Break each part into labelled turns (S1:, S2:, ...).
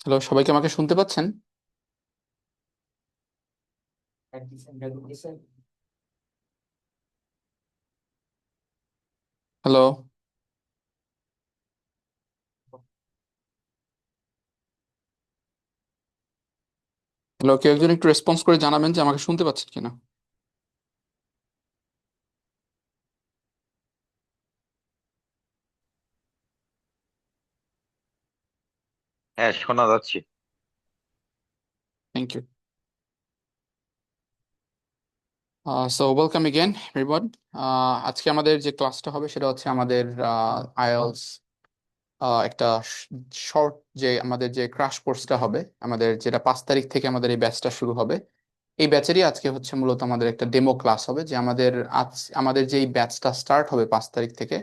S1: Hello, সবাইকে আমাকে শুনতে পাচ্ছেন? হ্যালো। হ্যালো, কেউ একজন একটু রেসপন্স করে জানাবেন যে আমাকে শুনতে পাচ্ছেন কিনা।
S2: হ্যাঁ, শোনা যাচ্ছে।
S1: Thank you. So welcome again everyone. আজকে আমাদের যে ক্লাসটা হবে সেটা হচ্ছে আমাদের আইএলস একটা শর্ট, যে আমাদের যে ক্রাশ কোর্সটা হবে, আমাদের যেটা 5 তারিখ থেকে আমাদের এই ব্যাচটা শুরু হবে। এই ব্যাচেরই আজকে হচ্ছে মূলত আমাদের একটা ডেমো ক্লাস হবে, যে আমাদের যে এই ব্যাচটা স্টার্ট হবে 5 তারিখ থেকে,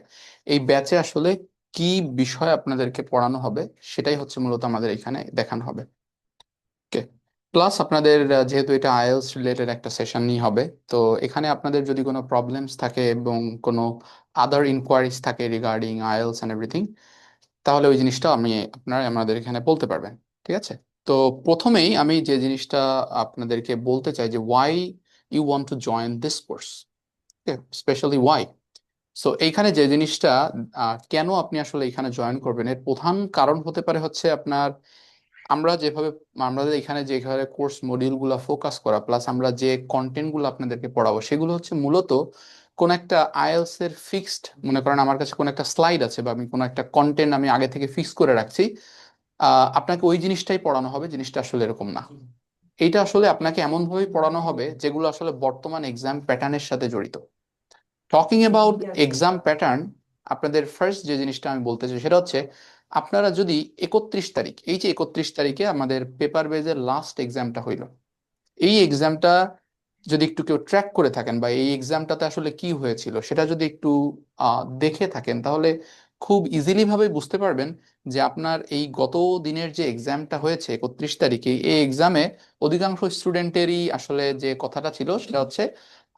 S1: এই ব্যাচে আসলে কি বিষয় আপনাদেরকে পড়ানো হবে সেটাই হচ্ছে মূলত আমাদের এখানে দেখানো হবে। ওকে। প্লাস আপনাদের যেহেতু এটা আইএলস রিলেটেড একটা সেশন নিয়ে হবে, তো এখানে আপনাদের যদি কোনো প্রবলেমস থাকে এবং কোনো আদার ইনকোয়ারিজ থাকে রিগার্ডিং আইএলস অ্যান্ড এভরিথিং, তাহলে ওই জিনিসটা আপনারা আমাদের এখানে বলতে পারবেন। ঠিক আছে। তো প্রথমেই আমি যে জিনিসটা আপনাদেরকে বলতে চাই যে why you want to join this course, specially why. So এইখানে যে জিনিসটা, কেন আপনি আসলে এখানে জয়েন করবেন, এর প্রধান কারণ হতে পারে হচ্ছে আপনার, আমরা যেভাবে আমাদের এখানে যেভাবে কোর্স মডিউল গুলা ফোকাস করা, প্লাস আমরা যে কন্টেন্ট গুলো আপনাদেরকে পড়াবো সেগুলো হচ্ছে মূলত কোন একটা আইএলস এর ফিক্সড, মনে করেন আমার কাছে কোন একটা স্লাইড আছে বা আমি কোন একটা কন্টেন্ট আমি আগে থেকে ফিক্স করে রাখছি, আপনাকে ওই জিনিসটাই পড়ানো হবে। জিনিসটা আসলে এরকম না। এইটা আসলে আপনাকে এমন ভাবে পড়ানো হবে যেগুলো আসলে বর্তমান এক্সাম প্যাটার্নের সাথে জড়িত। টকিং অ্যাবাউট এক্সাম প্যাটার্ন, আপনাদের ফার্স্ট যে জিনিসটা আমি বলতে চাই সেটা হচ্ছে, আপনারা যদি 31 তারিখ, এই যে 31 তারিখে আমাদের পেপার বেজের লাস্ট এক্সামটা হইল, এই এক্সামটা যদি একটু কেউ ট্র্যাক করে থাকেন বা এই এক্সামটাতে আসলে কি হয়েছিল সেটা যদি একটু দেখে থাকেন, তাহলে খুব ইজিলি ভাবে বুঝতে পারবেন যে আপনার এই গত দিনের যে এক্সামটা হয়েছে 31 তারিখে, এই এক্সামে অধিকাংশ স্টুডেন্টেরই আসলে যে কথাটা ছিল সেটা হচ্ছে,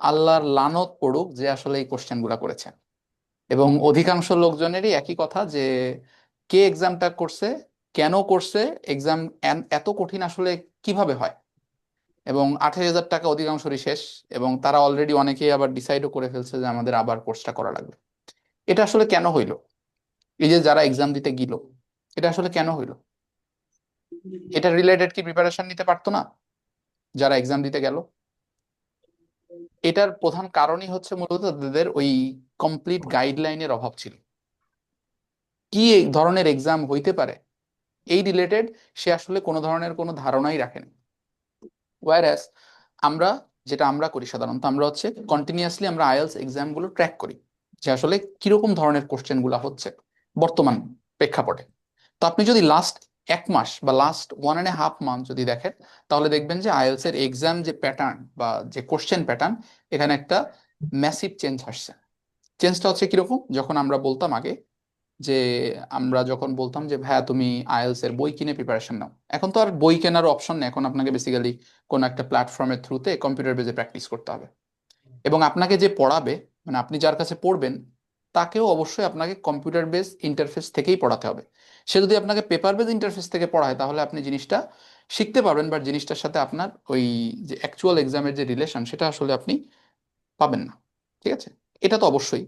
S1: আল্লাহর লানত পড়ুক যে আসলে এই কোশ্চেন গুলা করেছে। এবং অধিকাংশ লোকজনেরই একই কথা যে কে এক্সামটা করছে, কেন করছে, এক্সাম এত কঠিন আসলে কিভাবে হয়। এবং 28,000 টাকা অধিকাংশরই শেষ, এবং তারা অলরেডি অনেকেই আবার ডিসাইডও করে ফেলছে যে আমাদের আবার কোর্সটা করা লাগবে। এটা আসলে কেন হইলো? এই যে যারা এক্সাম দিতে গেল, এটা আসলে কেন হইলো? এটা রিলেটেড কি প্রিপারেশন নিতে পারতো না যারা এক্সাম দিতে গেল? এটার প্রধান কারণই হচ্ছে মূলত তাদের ওই কমপ্লিট গাইডলাইনের অভাব ছিল। কি এই ধরনের এক্সাম হইতে পারে এই রিলেটেড সে আসলে কোনো ধরনের কোনো ধারণাই রাখেনি। ওয়ারাস আমরা, যেটা আমরা করি সাধারণত, আমরা হচ্ছে কন্টিনিউয়াসলি আমরা আইএলস এক্সাম গুলো ট্র্যাক করি যে আসলে কিরকম ধরনের কোশ্চেন গুলা হচ্ছে বর্তমান প্রেক্ষাপটে। তো আপনি যদি লাস্ট 1 মাস বা লাস্ট 1.5 মান্থ যদি দেখেন, তাহলে দেখবেন যে আইএলস এর এক্সাম যে প্যাটার্ন বা যে কোশ্চেন প্যাটার্ন, এখানে একটা ম্যাসিভ চেঞ্জ আসছে। চেঞ্জটা হচ্ছে কিরকম, যখন আমরা বলতাম আগে যে, আমরা যখন বলতাম যে ভাইয়া তুমি আইএলস এর বই কিনে প্রিপারেশন নাও, এখন তো আর বই কেনার অপশন নেই। এখন আপনাকে বেসিক্যালি কোন একটা প্ল্যাটফর্মের থ্রুতে কম্পিউটার বেজে প্র্যাকটিস করতে হবে। এবং আপনাকে যে পড়াবে, মানে আপনি যার কাছে পড়বেন, তাকেও অবশ্যই আপনাকে কম্পিউটার বেস ইন্টারফেস থেকেই পড়াতে হবে। সে যদি আপনাকে পেপার বেস ইন্টারফেস থেকে পড়ায়, তাহলে আপনি জিনিসটা শিখতে পারবেন, বাট জিনিসটার সাথে আপনার ওই যে অ্যাকচুয়াল এক্সামের যে রিলেশন সেটা আসলে আপনি পাবেন না। ঠিক আছে। এটা তো অবশ্যই।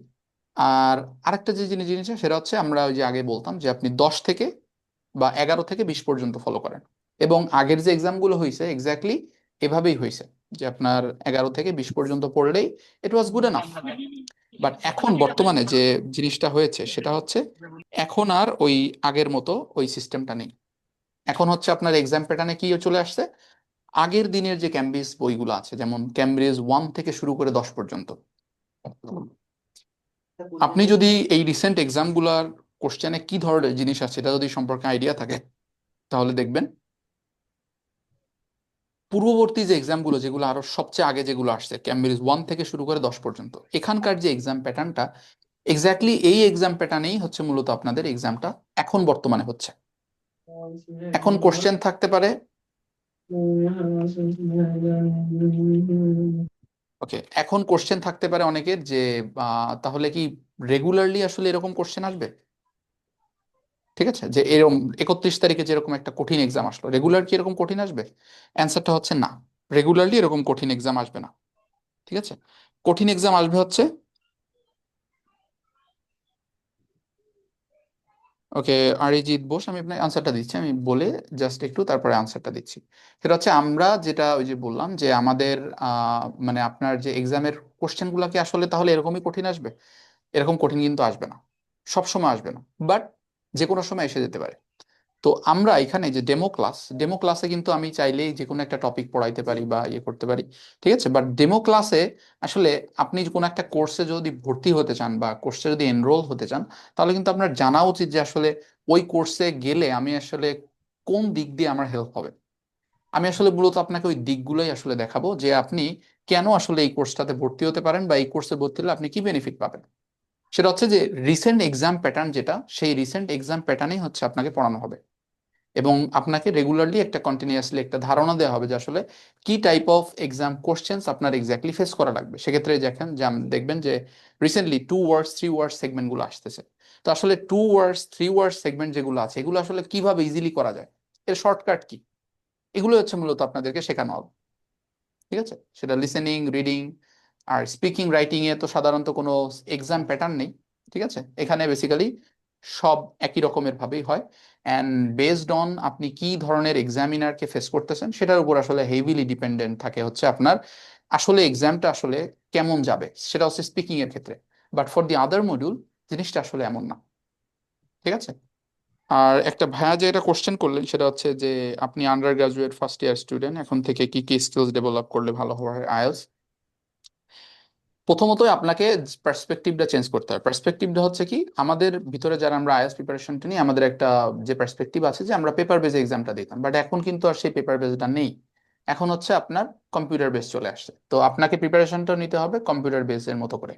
S1: আর আরেকটা যে জিনিস জিনিস আছে, সেটা হচ্ছে আমরা ওই যে আগে বলতাম যে আপনি 10 থেকে বা 11 থেকে 20 পর্যন্ত ফলো করেন। এবং আগের যে এক্সামগুলো হয়েছে এক্স্যাক্টলি এভাবেই হয়েছে, যে আপনার 11 থেকে 20 পর্যন্ত পড়লেই ইট ওয়াজ গুড এনাফ। বাট এখন বর্তমানে যে জিনিসটা হয়েছে সেটা হচ্ছে, এখন আর ওই আগের মতো ওই সিস্টেমটা নেই। এখন হচ্ছে আপনার এক্সাম প্যাটার্নে কি চলে আসছে, আগের দিনের যে ক্যামব্রিজ বইগুলো আছে, যেমন ক্যামব্রিজ 1 থেকে শুরু করে 10 পর্যন্ত, আপনি যদি এই রিসেন্ট এক্সামগুলোর কোশ্চেনে কি ধরনের জিনিস আছে এটা যদি সম্পর্কে আইডিয়া থাকে, তাহলে দেখবেন পূর্ববর্তী যে এক্সামগুলো, যেগুলো আরো সবচেয়ে আগে যেগুলো আসছে ক্যামব্রিজ 1 থেকে শুরু করে 10 পর্যন্ত, এখানকার যে এক্সাম প্যাটার্নটা, এক্স্যাক্টলি এই এক্সাম প্যাটার্নেই হচ্ছে মূলত আপনাদের এক্সামটা এখন বর্তমানে হচ্ছে। এখন কোশ্চেন থাকতে পারে, ওকে, এখন কোশ্চেন থাকতে পারে অনেকের যে তাহলে কি রেগুলারলি আসলে এরকম কোশ্চেন আসবে? ঠিক আছে, যে এরকম 31 তারিখে যেরকম একটা কঠিন এক্সাম আসলো, রেগুলার কি এরকম কঠিন আসবে? অ্যান্সারটা হচ্ছে না, রেগুলারলি এরকম কঠিন এক্সাম আসবে না। ঠিক আছে, কঠিন এক্সাম আসবে হচ্ছে, ওকে, অরিজিৎ বোস, আমি আপনাকে আনসারটা দিচ্ছি, আমি বলে জাস্ট একটু তারপরে আনসারটা দিচ্ছি। সেটা হচ্ছে আমরা যেটা ওই যে বললাম যে আমাদের মানে আপনার যে এক্সামের কোশ্চেনগুলো কি আসলে তাহলে এরকমই কঠিন আসবে? এরকম কঠিন কিন্তু আসবে না, সব সময় আসবে না, বাট যে কোনো সময় এসে যেতে পারে। তো আমরা এখানে যে ডেমো ক্লাসে কিন্তু আমি চাইলেই যে কোনো একটা টপিক পড়াইতে পারি বা ইয়ে করতে পারি। ঠিক আছে, বাট ডেমো ক্লাসে আসলে আপনি কোনো একটা কোর্সে যদি ভর্তি হতে চান বা কোর্সে যদি এনরোল হতে চান, তাহলে কিন্তু আপনার জানা উচিত যে আসলে ওই কোর্সে গেলে আমি আসলে কোন দিক দিয়ে আমার হেল্প হবে। আমি আসলে মূলত আপনাকে ওই দিকগুলোই আসলে দেখাবো যে আপনি কেন আসলে এই কোর্সটাতে ভর্তি হতে পারেন বা এই কোর্সে ভর্তি হলে আপনি কি বেনিফিট পাবেন। সেটা হচ্ছে যে রিসেন্ট এক্সাম প্যাটার্ন যেটা, সেই রিসেন্ট এক্সাম প্যাটার্নেই হচ্ছে আপনাকে পড়ানো হবে। এবং আপনাকে রেগুলারলি একটা কন্টিনিউয়াসলি একটা ধারণা দেওয়া হবে যে আসলে কি টাইপ অফ এক্সাম কোশ্চেন্স আপনার এক্স্যাক্টলি ফেস করা লাগবে। সেক্ষেত্রে দেখেন যে দেখবেন যে রিসেন্টলি 2 ওয়ার্ডস 3 ওয়ার্ডস সেগমেন্টগুলো আসতেছে। তো আসলে 2 ওয়ার্ডস 3 ওয়ার্ডস সেগমেন্ট যেগুলো আছে এগুলো আসলে কিভাবে ইজিলি করা যায়, এর শর্টকাট কি, এগুলো হচ্ছে মূলত আপনাদেরকে শেখানো হবে। ঠিক আছে, সেটা লিসেনিং, রিডিং আর স্পিকিং, রাইটিং এ তো সাধারণত কোনো এক্সাম প্যাটার্ন নেই। ঠিক আছে, এখানে বেসিক্যালি সব একই রকমের ভাবেই হয়, অ্যান্ড বেসড অন আপনি কি ধরনের এক্সামিনারকে ফেস করতেছেন সেটার উপর আসলে হেভিলি ডিপেন্ডেন্ট থাকে হচ্ছে আপনার আসলে এক্সামটা আসলে কেমন যাবে, সেটা হচ্ছে স্পিকিং এর ক্ষেত্রে। But for the other module জিনিসটা আসলে এমন না। ঠিক আছে, আর একটা ভাইয়া যে এটা কোশ্চেন করলেন সেটা হচ্ছে যে আপনি under graduate first year student, এখন থেকে কি কি স্কিলস ডেভেলপ করলে ভালো হয় আইএলটিএস। প্রথমতই আপনাকে পার্সপেক্টিভটা চেঞ্জ করতে হবে। পার্সপেক্টিভটা হচ্ছে কি, আমাদের ভিতরে যারা আমরা আইএলটিএস প্রিপারেশনটা নিই আমাদের একটা যে পার্সপেক্টিভ আছে যে আমরা পেপার বেস এক্সামটা দিতাম, বাট এখন কিন্তু আর সেই পেপার বেসটা নেই। এখন হচ্ছে আপনার কম্পিউটার বেস চলে আসছে, তো আপনাকে প্রিপারেশনটা নিতে হবে কম্পিউটার বেসের মতো করে।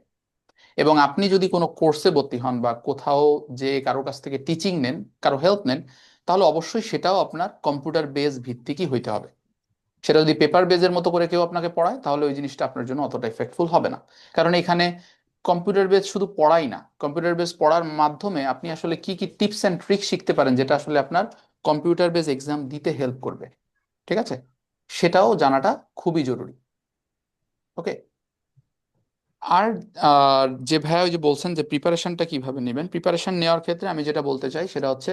S1: এবং আপনি যদি কোনো কোর্সে ভর্তি হন বা কোথাও যে কারো কাছ থেকে টিচিং নেন, কারো হেল্প নেন, তাহলে অবশ্যই সেটাও আপনার কম্পিউটার বেস ভিত্তিকই হইতে হবে। সেটা যদি পেপার বেজের মতো করে কেউ আপনাকে পড়ায় তাহলে ওই জিনিসটা আপনার জন্য অতটা ইফেক্টফুল হবে না। কারণ এখানে কম্পিউটার বেস শুধু পড়াই না, কম্পিউটার বেস পড়ার মাধ্যমে আপনি আসলে কি কি টিপস অ্যান্ড ট্রিক্স শিখতে পারেন যেটা আসলে আপনার কম্পিউটার বেস এক্সাম দিতে হেল্প করবে। ঠিক আছে, সেটাও জানাটা খুবই জরুরি। ওকে। আর যে ভাইয়া ওই যে বলছেন যে প্রিপারেশনটা কিভাবে নেবেন, প্রিপারেশন নেওয়ার ক্ষেত্রে আমি যেটা বলতে চাই সেটা হচ্ছে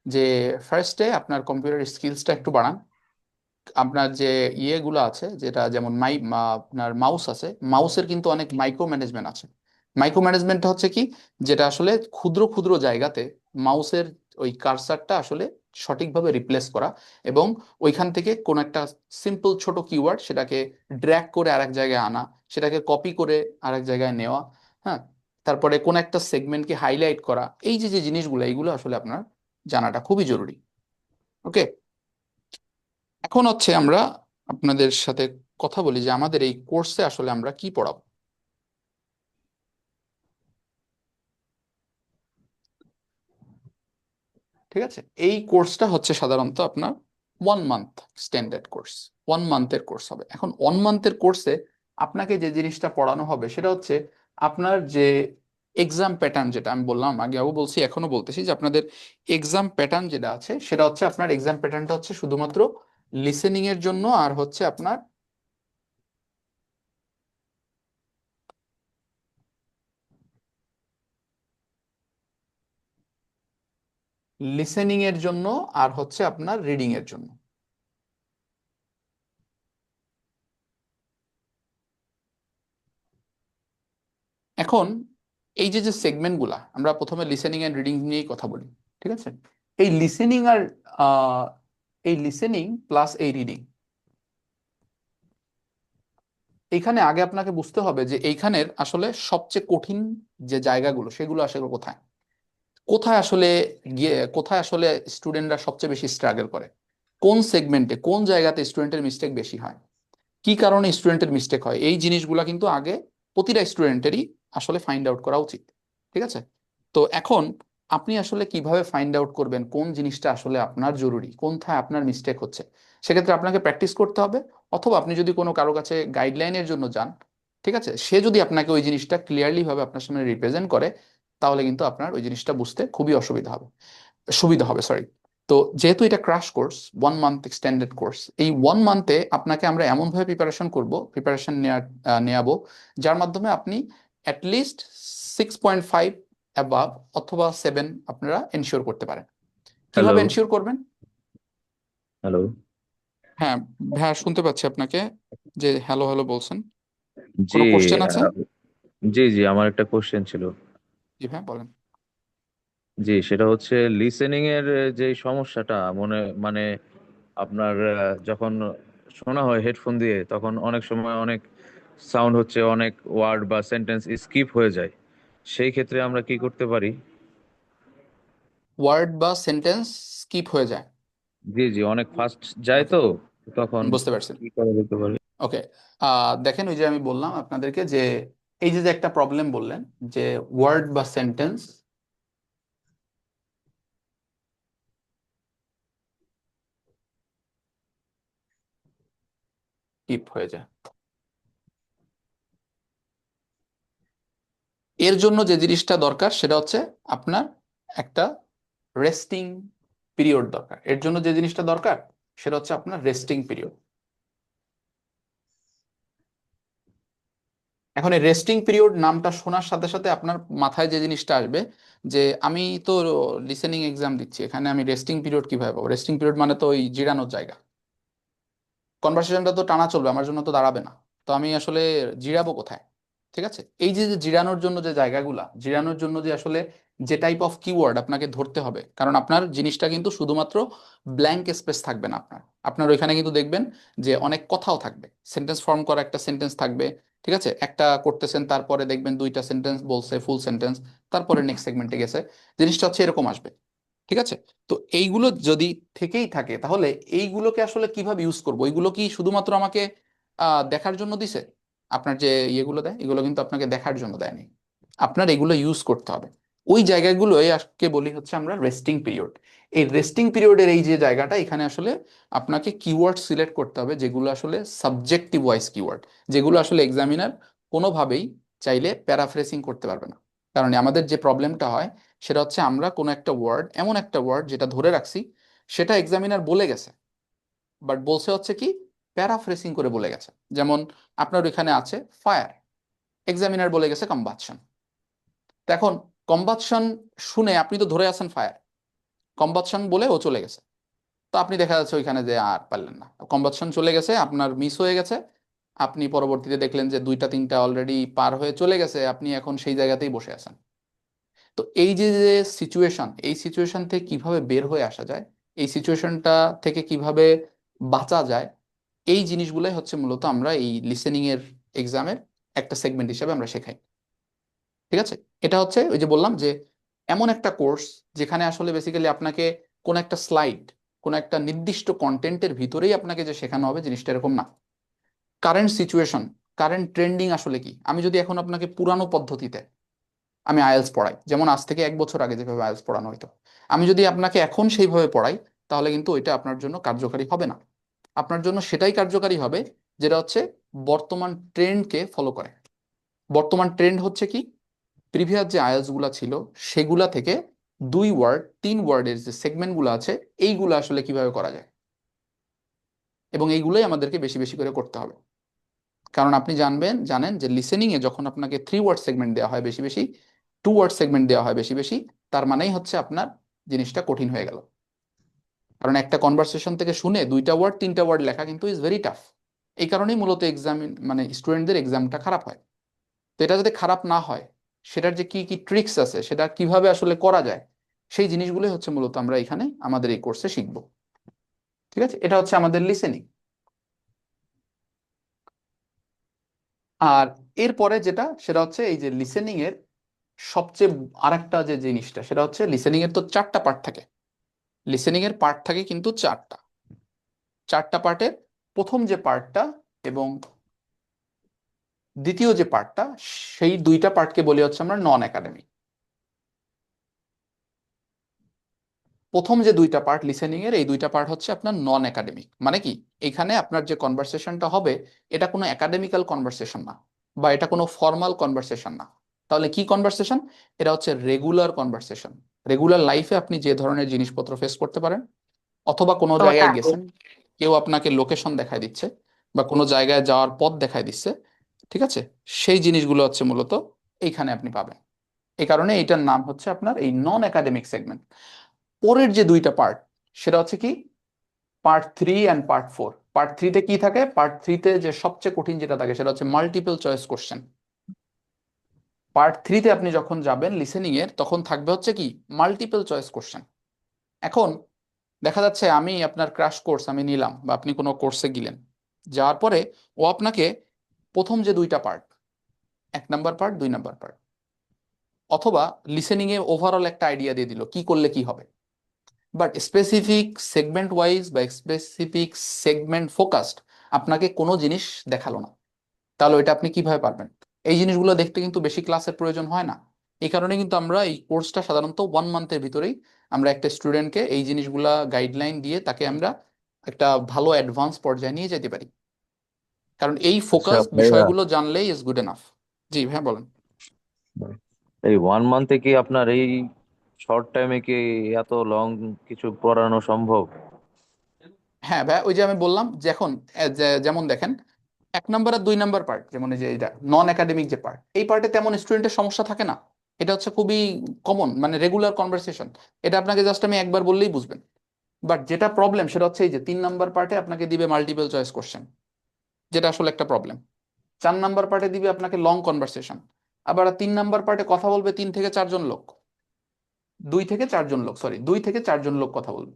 S1: যে ফার্স্টে আপনার কম্পিউটার স্কিলসটা একটু বাড়ান। আপনার যে ইয়েগুলো আছে যেটা যেমন আপনার মাউস আছে, মাউসের কিন্তু অনেক মাইক্রো ম্যানেজমেন্ট আছে। মাইক্রো ম্যানেজমেন্টটা হচ্ছে কি, যেটা আসলে ক্ষুদ্র ক্ষুদ্র জায়গাতে মাউসের ওই কার্সারটা আসলে সঠিকভাবে রিপ্লেস করা, এবং ওইখান থেকে কোন একটা সিম্পল ছোট কিওয়ার্ড সেটাকে ড্র্যাগ করে আরেক জায়গায় আনা, সেটাকে কপি করে আরেক জায়গায় নেওয়া। হ্যাঁ, তারপরে কোন একটা সেগমেন্টকে হাইলাইট করা, এই যে যে জিনিসগুলো এইগুলো আসলে আপনার জানাটা খুবই জরুরি। ওকে, এখন হচ্ছে আমরা আপনাদের সাথে কথা বলি যে আমাদের এই কোর্সে আসলে আমরা কি পড়াবো। ঠিক আছে, এই কোর্সটা হচ্ছে সাধারণত আপনার 1 মান্থ স্ট্যান্ডার্ড কোর্স, 1 মান্থের কোর্স হবে। এখন 1 মান্থের কোর্সে আপনাকে যে জিনিসটা পড়ানো হবে সেটা হচ্ছে আপনার যে এক্সাম প্যাটার্ন, যেটা আমি বললাম আগেও বলছি এখনো বলতেছি যে আপনাদের এক্সাম প্যাটার্ন যেটা আছে সেটা হচ্ছে আপনার এক্সাম প্যাটার্নটা হচ্ছে শুধুমাত্র লিসেনিং এর জন্য, আর হচ্ছে আপনার লিসেনিং এর জন্য আর হচ্ছে আপনার রিডিং এর জন্য। এখন এই যে যে সেগমেন্ট গুলা, আমরা প্রথমে লিসেনিং এন্ড রিডিং নিয়েই কথা বলি। ঠিক আছে, এই লিসেনিং আর আহ, এই লিসেনিং প্লাস এই রিডিং, এইখানে আগে আপনাকে বুঝতে হবে যে এইখানের আসলে সবচেয়ে কঠিন যে জায়গাগুলো সেগুলো আসলে কোথায়, কোথায় আসলে গিয়ে কোথায় আসলে স্টুডেন্টরা সবচেয়ে বেশি স্ট্রাগল করে, কোন সেগমেন্টে কোন জায়গাতে স্টুডেন্টের মিস্টেক বেশি হয়, কি কারণে স্টুডেন্টের মিস্টেক হয়, এই জিনিসগুলা কিন্তু আগে প্রতিটা স্টুডেন্টেরই আসলে ফাইন্ড আউট করা উচিত। ঠিক আছে, তো এখন আপনি আসলে কিভাবে ফাইন্ড আউট করবেন কোন জিনিসটা আসলে আপনার জরুরি, কোনথায় আপনার মিস্টেক হচ্ছে। সেক্ষেত্রে আপনাকে প্র্যাকটিস করতে হবে, অথবা আপনি যদি কোনো কারো কাছে গাইডলাইনের জন্য যান, ঠিক আছে, সে যদি আপনাকে ওই জিনিসটা ক্লিয়ারলি ভাবে আপনার সামনে রিপ্রেজেন্ট করে, তাহলে কিন্তু আপনার ওই জিনিসটা বুঝতে খুবই অসুবিধা হবে। সুবিধা হবে, সরি। তো যেহেতু এটা crash course, 1 month extended course, এই 1 মান্থে আপনাকে আমরা এমনভাবে প্রিপারেশন নেওয়াবো যার মাধ্যমে আপনি অ্যাটলিস্ট 6.5 অ্যাবাভ অথবা 7 আপনারা এনশিওর করতে পারেন।
S3: হ্যালো।
S1: কিভাবে এনশিওর করবেন?
S3: হ্যালো।
S1: হ্যাঁ ভাইয়া, শুনতে পাচ্ছি আপনাকে, যে হ্যালো হ্যালো বলছেন।
S3: জি।
S1: কোনো কোশ্চেন আছে?
S3: আহ, জি জি, আমার একটা কোশ্চেন ছিল।
S1: জি ভাই বলেন।
S3: জি, সেটা হচ্ছে লিসেনিং এর যে সমস্যাটা মানে আপনার যখন শোনা হয় হেডফোন দিয়ে, তখন অনেক সময় অনেক সাউন্ড হচ্ছে, অনেক ওয়ার্ড বা সেন্টেন্স স্কিপ হয়ে যায়। সেই ক্ষেত্রে আমরা কি করতে পারি?
S1: ওয়ার্ড বা সেন্টেন্স স্কিপ হয়ে যায়?
S3: জি জি, অনেক ফাস্ট যায়
S1: ওকে,
S3: তো, তখন
S1: বুঝতে পারছি।
S3: কি করা যেতে পারে?
S1: ওকে, দেখেন, ওই যে আমি বললাম আপনাদেরকে যে এই যে যে একটা প্রবলেম বললেন, যে ওয়ার্ড বা সেন্টেন্স স্কিপ হয়ে যায়, এর জন্য যে জিনিসটা দরকার সেটা হচ্ছে আপনার একটা রেস্টিং পিরিয়ড দরকার। এর জন্য যে জিনিসটা দরকার সেটা হচ্ছে আপনার রেস্টিং পিরিয়ড। এখন এই রেস্টিং পিরিয়ড নামটা শোনার সাথে সাথে আপনার মাথায় যে জিনিসটা আসবে, যে আমি তো লিসেনিং এক্সাম দিচ্ছি, এখানে আমি রেস্টিং পিরিয়ড কিভাবে পাবো? রেস্টিং পিরিয়ড মানে তো ওই জিরানোর জায়গা। কনভারসেশনটা তো টানা চলবে, আমার জন্য তো দাঁড়াবে না। তো আমি আসলে জিরাবো কোথায়? ঠিক আছে, এই যে যে জিরানোর জন্য যে জায়গাগুলা, জিরানোর জন্য যে আসলে যে টাইপ অফ কিওয়ার্ড আপনাকে ধরতে হবে, কারণ আপনার জিনিসটা কিন্তু শুধুমাত্র ব্ল্যাঙ্ক স্পেস থাকবে না, আপনার আপনার ওইখানে কিন্তু দেখবেন যে অনেক কথাও থাকবে, সেন্টেন্স ফর্ম করা একটা সেন্টেন্স থাকবে। ঠিক আছে, একটা করতেছেন, তারপরে দেখবেন দুইটা সেন্টেন্স বলছে, ফুল সেন্টেন্স, তারপরে নেক্সট সেগমেন্টে গেছে। জিনিসটা হচ্ছে এরকম আসবে। ঠিক আছে, তো এইগুলো যদি থেকেই থাকে, তাহলে এইগুলোকে আসলে কিভাবে ইউজ করবো? এইগুলো কি শুধুমাত্র আমাকে দেখার জন্য দিছে? আপনার যে ইয়েগুলো দেয়, এগুলো কিন্তু আপনাকে দেখার জন্য দেয়নি, আপনার এগুলো ইউজ করতে হবে। ওই জায়গাগুলোই আজকে বলি হচ্ছে আমরা রেস্টিং পিরিয়ড। এই রেস্টিং পিরিয়ডের এই যে জায়গাটা, এখানে আসলে আপনাকে কিওয়ার্ড সিলেক্ট করতে হবে যেগুলো আসলে সাবজেক্টিভ ওয়াইজ কিওয়ার্ড, যেগুলো আসলে এক্সামিনার কোনোভাবেই চাইলে প্যারাফ্রেসিং করতে পারবে না। কারণ আমাদের যে প্রবলেমটা হয় সেটা হচ্ছে আমরা কোনো একটা ওয়ার্ড, এমন একটা ওয়ার্ড যেটা ধরে রাখছি, সেটা এক্সামিনার বলে গেছে, বাট বলছে হচ্ছে কি, প্যারাফ্রেসিং করে বলে গেছে। যেমন আপনার এখানে আছে ফায়ার, এক্সামিনার বলে গেছে কম্বাসশন। তো এখন কম্বাসশন শুনে আপনি তো ধরে আছেন ফায়ার, কম্বাসশন বলে ও চলে গেছে। তো আপনি দেখা যাচ্ছে ওইখানে যে আর পারলেন না, কম্বাসশন চলে গেছে, আপনার মিস হয়ে গেছে। আপনি পরবর্তীতে দেখলেন যে দুইটা তিনটা অলরেডি পার হয়ে চলে গেছে, আপনি এখন সেই জায়গাতেই বসে আছেন। তো এই যে যে সিচুয়েশন, এই সিচুয়েশন থেকে কিভাবে বের হয়ে আসা যায়, এই সিচুয়েশনটা থেকে কিভাবে বাঁচা যায়, এই জিনিসগুলাই হচ্ছে মূলত আমরা এই লিসেনিং এর এক্সামের একটা সেগমেন্ট হিসেবে আমরা শেখাই। ঠিক আছে, এটা হচ্ছে ওই যে বললাম যে এমন একটা কোর্স যেখানে আসলে বেসিক্যালি আপনাকে কোন একটা স্লাইড, কোন একটা নির্দিষ্ট কন্টেন্টের ভিতরেই আপনাকে যে শেখানো হবে, জিনিসটা এরকম না। কারেন্ট সিচুয়েশন, কারেন্ট ট্রেন্ডিং আসলে কি, আমি যদি এখন আপনাকে পুরানো পদ্ধতিতে আমি আইএলস পড়াই, যেমন আজ থেকে 1 বছর আগে যেভাবে আইএলস পড়ানো হতো, আমি যদি আপনাকে এখন সেইভাবে পড়াই, তাহলে কিন্তু ওইটা আপনার জন্য কার্যকারী হবে না। আপনার জন্য সেটাই কার্যকারী হবে যেটা হচ্ছে বর্তমান ট্রেন্ডকে ফলো করে। বর্তমান ট্রেন্ড হচ্ছে কি, প্রিভিয়াস যে আইএলস গুলা ছিল সেগুলা থেকে 2 ওয়ার্ড 3 ওয়ার্ডের যে সেগমেন্ট গুলো আছে, এইগুলো আসলে কিভাবে করা যায়, এবং এইগুলোই আমাদেরকে বেশি বেশি করে করতে হবে। কারণ আপনি জানেন যে লিসেনিং এ যখন আপনাকে 3 ওয়ার্ড সেগমেন্ট দেওয়া হয় বেশি বেশি, 2 ওয়ার্ড সেগমেন্ট দেওয়া হয় বেশি বেশি, তার মানেই হচ্ছে আপনার জিনিসটা কঠিন হয়ে গেল। কারণ একটা কনভারসেশন থেকে শুনে 2টা ওয়ার্ড 3টা ওয়ার্ড লেখা কিন্তু ইজ ভেরি টাফ। এই কারণেই মূলত এক্সাম, মানে স্টুডেন্টদের এক্সামটা খারাপ হয়। তো এটা যাতে খারাপ না হয়, সেটার যে কি কি ট্রিক্স আছে, সেটা কিভাবে আসলে করা যায়, সেই জিনিসগুলোই হচ্ছে মূলত আমরা এখানে আমাদের এই কোর্সে শিখবো। ঠিক আছে, এটা হচ্ছে আমাদের লিসেনিং। আর এরপরে যেটা, সেটা হচ্ছে এই যে লিসেনিং এর সবচেয়ে আরেকটা যে জিনিসটা, সেটা হচ্ছে লিসেনিং এর তো 4টা পার্ট থাকে। লিসেনিং এর পার্ট থাকে কিন্তু 4টা। 4টা পার্টের প্রথম যে পার্টটা এবং দ্বিতীয় যে পার্টটা, সেই 2টা পার্টকে বলি হচ্ছে আমরা নন একাডেমিক। প্রথম যে 2টা পার্ট লিসেনিং এর, এই 2টা পার্ট হচ্ছে আপনার নন একাডেমিক। মানে কি, এখানে আপনার যে কনভারসেশনটা হবে, এটা কোনো একাডেমিক্যাল কনভারসেশন না, বা এটা কোনো ফর্মাল কনভারসেশন না। তাহলে কি কনভারসেশন? এটা হচ্ছে রেগুলার কনভারসেশন। রেগুলার লাইফে আপনি যে ধরনের জিনিসপত্র ফেস করতে পারেন, অথবা কোনো জায়গায় গেছেন, কেউ আপনাকে লোকেশন দেখায় দিচ্ছে বা কোনো জায়গায় যাওয়ার পথ দেখায় দিচ্ছে, ঠিক আছে, সেই জিনিসগুলো হচ্ছে মূলত এইখানে আপনি পাবেন। এই কারণে এইটার নাম হচ্ছে আপনার এই নন একাডেমিক সেগমেন্ট। পরের যে দুইটা পার্ট, সেটা হচ্ছে কি পার্ট 3 অ্যান্ড পার্ট 4। পার্ট 3-তে কি থাকে? পার্ট 3-তে যে সবচেয়ে কঠিন যেটা থাকে সেটা হচ্ছে মাল্টিপল চয়েস কোশ্চেন। পার্ট 3-তে আপনি যখন যাবেন লিসেনিং এর, তখন থাকবে হচ্ছে কি মাল্টিপল চয়েস কোশ্চেন। এখন দেখা যাচ্ছে আমি আপনার ক্র্যাশ কোর্স আমি নিলাম, বা আপনি কোনো কোর্সে গেলেন, যাওয়ার পরে ও আপনাকে প্রথম যে দুইটা part, 1 number part 2 number part, অথবা লিসেনিং এ ওভারঅল একটা আইডিয়া দিয়ে দিল কি করলে কি হবে, বাট স্পেসিফিক সেগমেন্ট ওয়াইজ বা স্পেসিফিক সেগমেন্ট ফোকাসড আপনাকে কোনো জিনিস দেখালো না। তাহলে ওইটা আপনি কিভাবে পারবেন? এই জিনিসগুলো দেখতে কিন্তু বেশি ক্লাসের প্রয়োজন হয় না। এই কারণে কিন্তু আমরা এই কোর্সটা সাধারণত 1 মান্থের ভিতরেই আমরা একটা স্টুডেন্টকে এই জিনিসগুলা গাইডলাইন দিয়ে তাকে আমরা একটা ভালো অ্যাডভান্স পর্যায়ে নিয়ে যেতে পারি। কারণ এই
S3: আচ্ছা
S1: ফোকাস
S3: ভাইয়া,
S1: বিষয়গুলো জানলেই ইজ গুড এনাফ। জি হ্যাঁ বলেন।
S3: এই 1 মান্থে কি আপনার এই শর্ট টাইমে কি এত লং কিছু পড়ানো সম্ভব?
S1: হ্যাঁ ভাই, ওই যে আমি বললাম যে এখন যেমন দেখেন 1 নাম্বার আর 2 নাম্বার পার্ট, যেমন এই যে এটা নন একাডেমিক যে পার্ট, এই পার্টে তেমন স্টুডেন্টের সমস্যা থাকে না। এটা হচ্ছে খুবই কমন, মানে রেগুলার কনভারসেশন। এটা আপনাকে জাস্ট আমি একবার বললেই বুঝবেন। বাট যেটা প্রবলেম সেটা হচ্ছে এই যে 3 নাম্বার পার্টে আপনাকে দিবে মাল্টিপল চয়েস কোশ্চেন, যেটা আসলে একটা প্রবলেম। 4 নাম্বার পার্টে দিবে আপনাকে লং কনভারসেশন। আবার 3 নাম্বার পার্টে কথা বলবে 3 থেকে 4 জন লোক, 2 থেকে 4 জন লোক, সরি 2 থেকে 4 জন লোক কথা বলবে।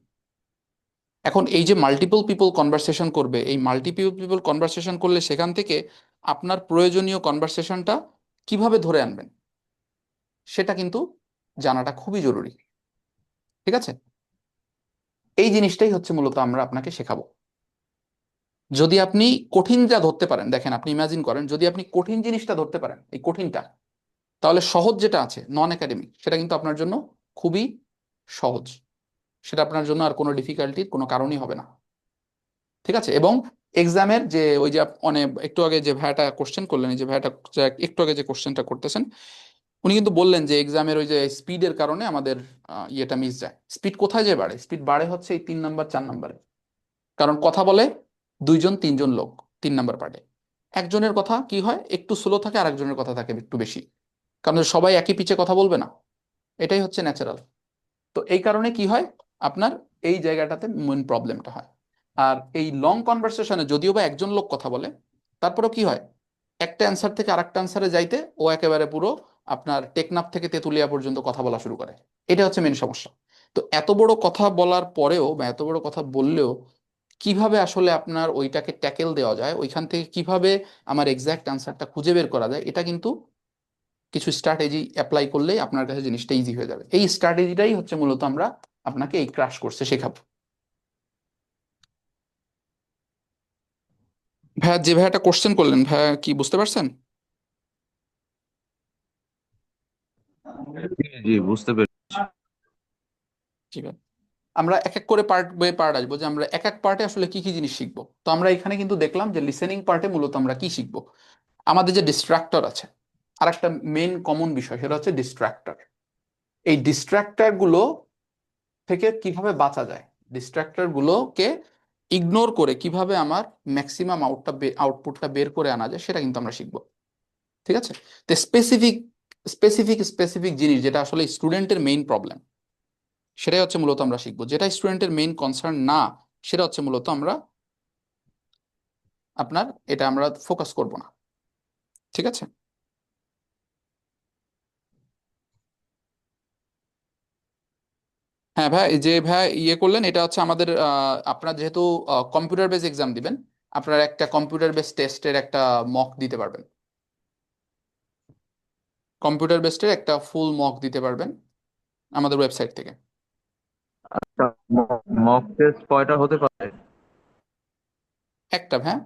S1: এখন এই যে মাল্টিপল পিপল কনভারসেশন করবে, এই মাল্টিপল পিপল কনভারসেশন করলে সেখান থেকে আপনার প্রয়োজনীয় কনভারসেশনটা কিভাবে ধরে আনবেন, সেটা কিন্তু জানাটা খুবই জরুরি। ঠিক আছে? এই জিনিসটাই হচ্ছে মূলত আমরা আপনাকে শেখাবো। যদি আপনি কঠিনটা ধরতে পারেন, দেখেন আপনি ইমাজিন করেন যদি আপনি কঠিন জিনিসটা ধরতে পারেন, এই কঠিনটা, তাহলে সহজ যেটা আছে নন একাডেমিক সেটা কিন্তু আপনার জন্য খুবই সহজ। সেটা আপনার জন্য আর কোনো ডিফিকাল্টির কোনো কারণই হবে না। ঠিক আছে? এবং এক্সামের যে ওই যে অনেক একটু আগে যে ভাইয়াটা কোশ্চেন করলেন, এই যে ভাইয়াটা একটু আগে যে কোশ্চেনটা করতেছেন, উনি কিন্তু বললেন যে এক্সামের ওই যে স্পিডের কারণে আমাদের ইয়েটা মিস যায়। স্পিড কোথায় যে বাড়ে? স্পিড বাড়ে হচ্ছে এই 3 নাম্বার 4 নাম্বারে। কারণ কথা বলে 2 জন 3 জন লোক 3 নাম্বার পার্টে। একজনের কথা কি হয় একটু স্লো থাকে, আর একজনের কথা থাকে একটু বেশি, কারণ সবাই একই পিচে কথা বলবে না। এটাই হচ্ছে ন্যাচারাল। তো এই কারণে কি হয় আপনার এই জায়গাটাতে মেন প্রবলেমটা হয়। আর এই লং কনভারসেশনে যদিও বা একজন লোক কথা বলে, তারপরেও কি হয় একটা অ্যান্সার থেকে আরেকটা অ্যান্সারে যাইতে ও একেবারে পুরো আপনার টেকনাফ থেকে তেতুলিয়া পর্যন্ত কথা বলা শুরু করে। এটা হচ্ছে মেন সমস্যা। তো এত বড় কথা বলার পরেও বা এত বড় কথা বললেও কিভাবে আসলে আপনার ওইটাকে ট্যাকেল দেওয়া যায়, ওইখান থেকে কিভাবে আমার এক্সাক্ট অ্যান্সারটা খুঁজে বের করা যায়, এটা কিন্তু কিছু স্ট্র্যাটেজি অ্যাপ্লাই করলেই আপনার কাছে জিনিসটা ইজি হয়ে যাবে। এই স্ট্র্যাটেজিটাই হচ্ছে মূলত আমরা আপনাকে এই ক্র্যাশ কোর্সে শেখাবো। ভাইয়া যে ভাইয়াটা কোশ্চেন করলেন, ভাইয়া কি বুঝতে পারছেন?
S3: জি জি, বুঝতে পেরেছি।
S1: ঠিক আছে, আমরা এক এক করে পার্ট বাই পার্ট আসবো যে আমরা এক এক পার্টে আসলে কি কি জিনিস শিখবো। তো আমরা এখানে কিন্তু দেখলাম যে লিসেনিং পার্টে মূলত আমরা কি শিখবো। আমাদের যে ডিস্ট্রাক্টর আছে, আর একটা মেন কমন বিষয় সেটা হচ্ছে ডিস্ট্রাক্টর। এই ডিস্ট্রাক্টর গুলো থেকে কিভাবে বাঁচা যায়, ডিস্ট্রাক্টর গুলোকে ইগনোর করে কিভাবে আমার ম্যাক্সিমাম আউটপুটটা বের করে আনা যায়, সেটা কিন্তু আমরা শিখবো। ঠিক আছে? তো স্পেসিফিক জিনিস যেটা আসলে স্টুডেন্টের মেইন প্রবলেম, সেটাই হচ্ছে মূলত আমরা শিখবো। যেটা স্টুডেন্টের মেইন কনসার্ন না, সেটা হচ্ছে মূলত আমরা আপনার এটা আমরা ফোকাস করব না। ঠিক আছে? হ্যাঁ ভাই, এই যে ভাই ইয়ে করলেন এটা হচ্ছে আমাদের আপনার যেহেতু কম্পিউটার বেস এক্সাম দিবেন, আপনার একটা কম্পিউটার বেস টেস্টের একটা মক দিতে পারবেন। কম্পিউটার বেসডের একটা ফুল মক দিতে পারবেন আমাদের ওয়েবসাইট থেকে।
S3: মক টেস্ট কয়টা হতে পারে?
S1: একটা, হ্যাঁ।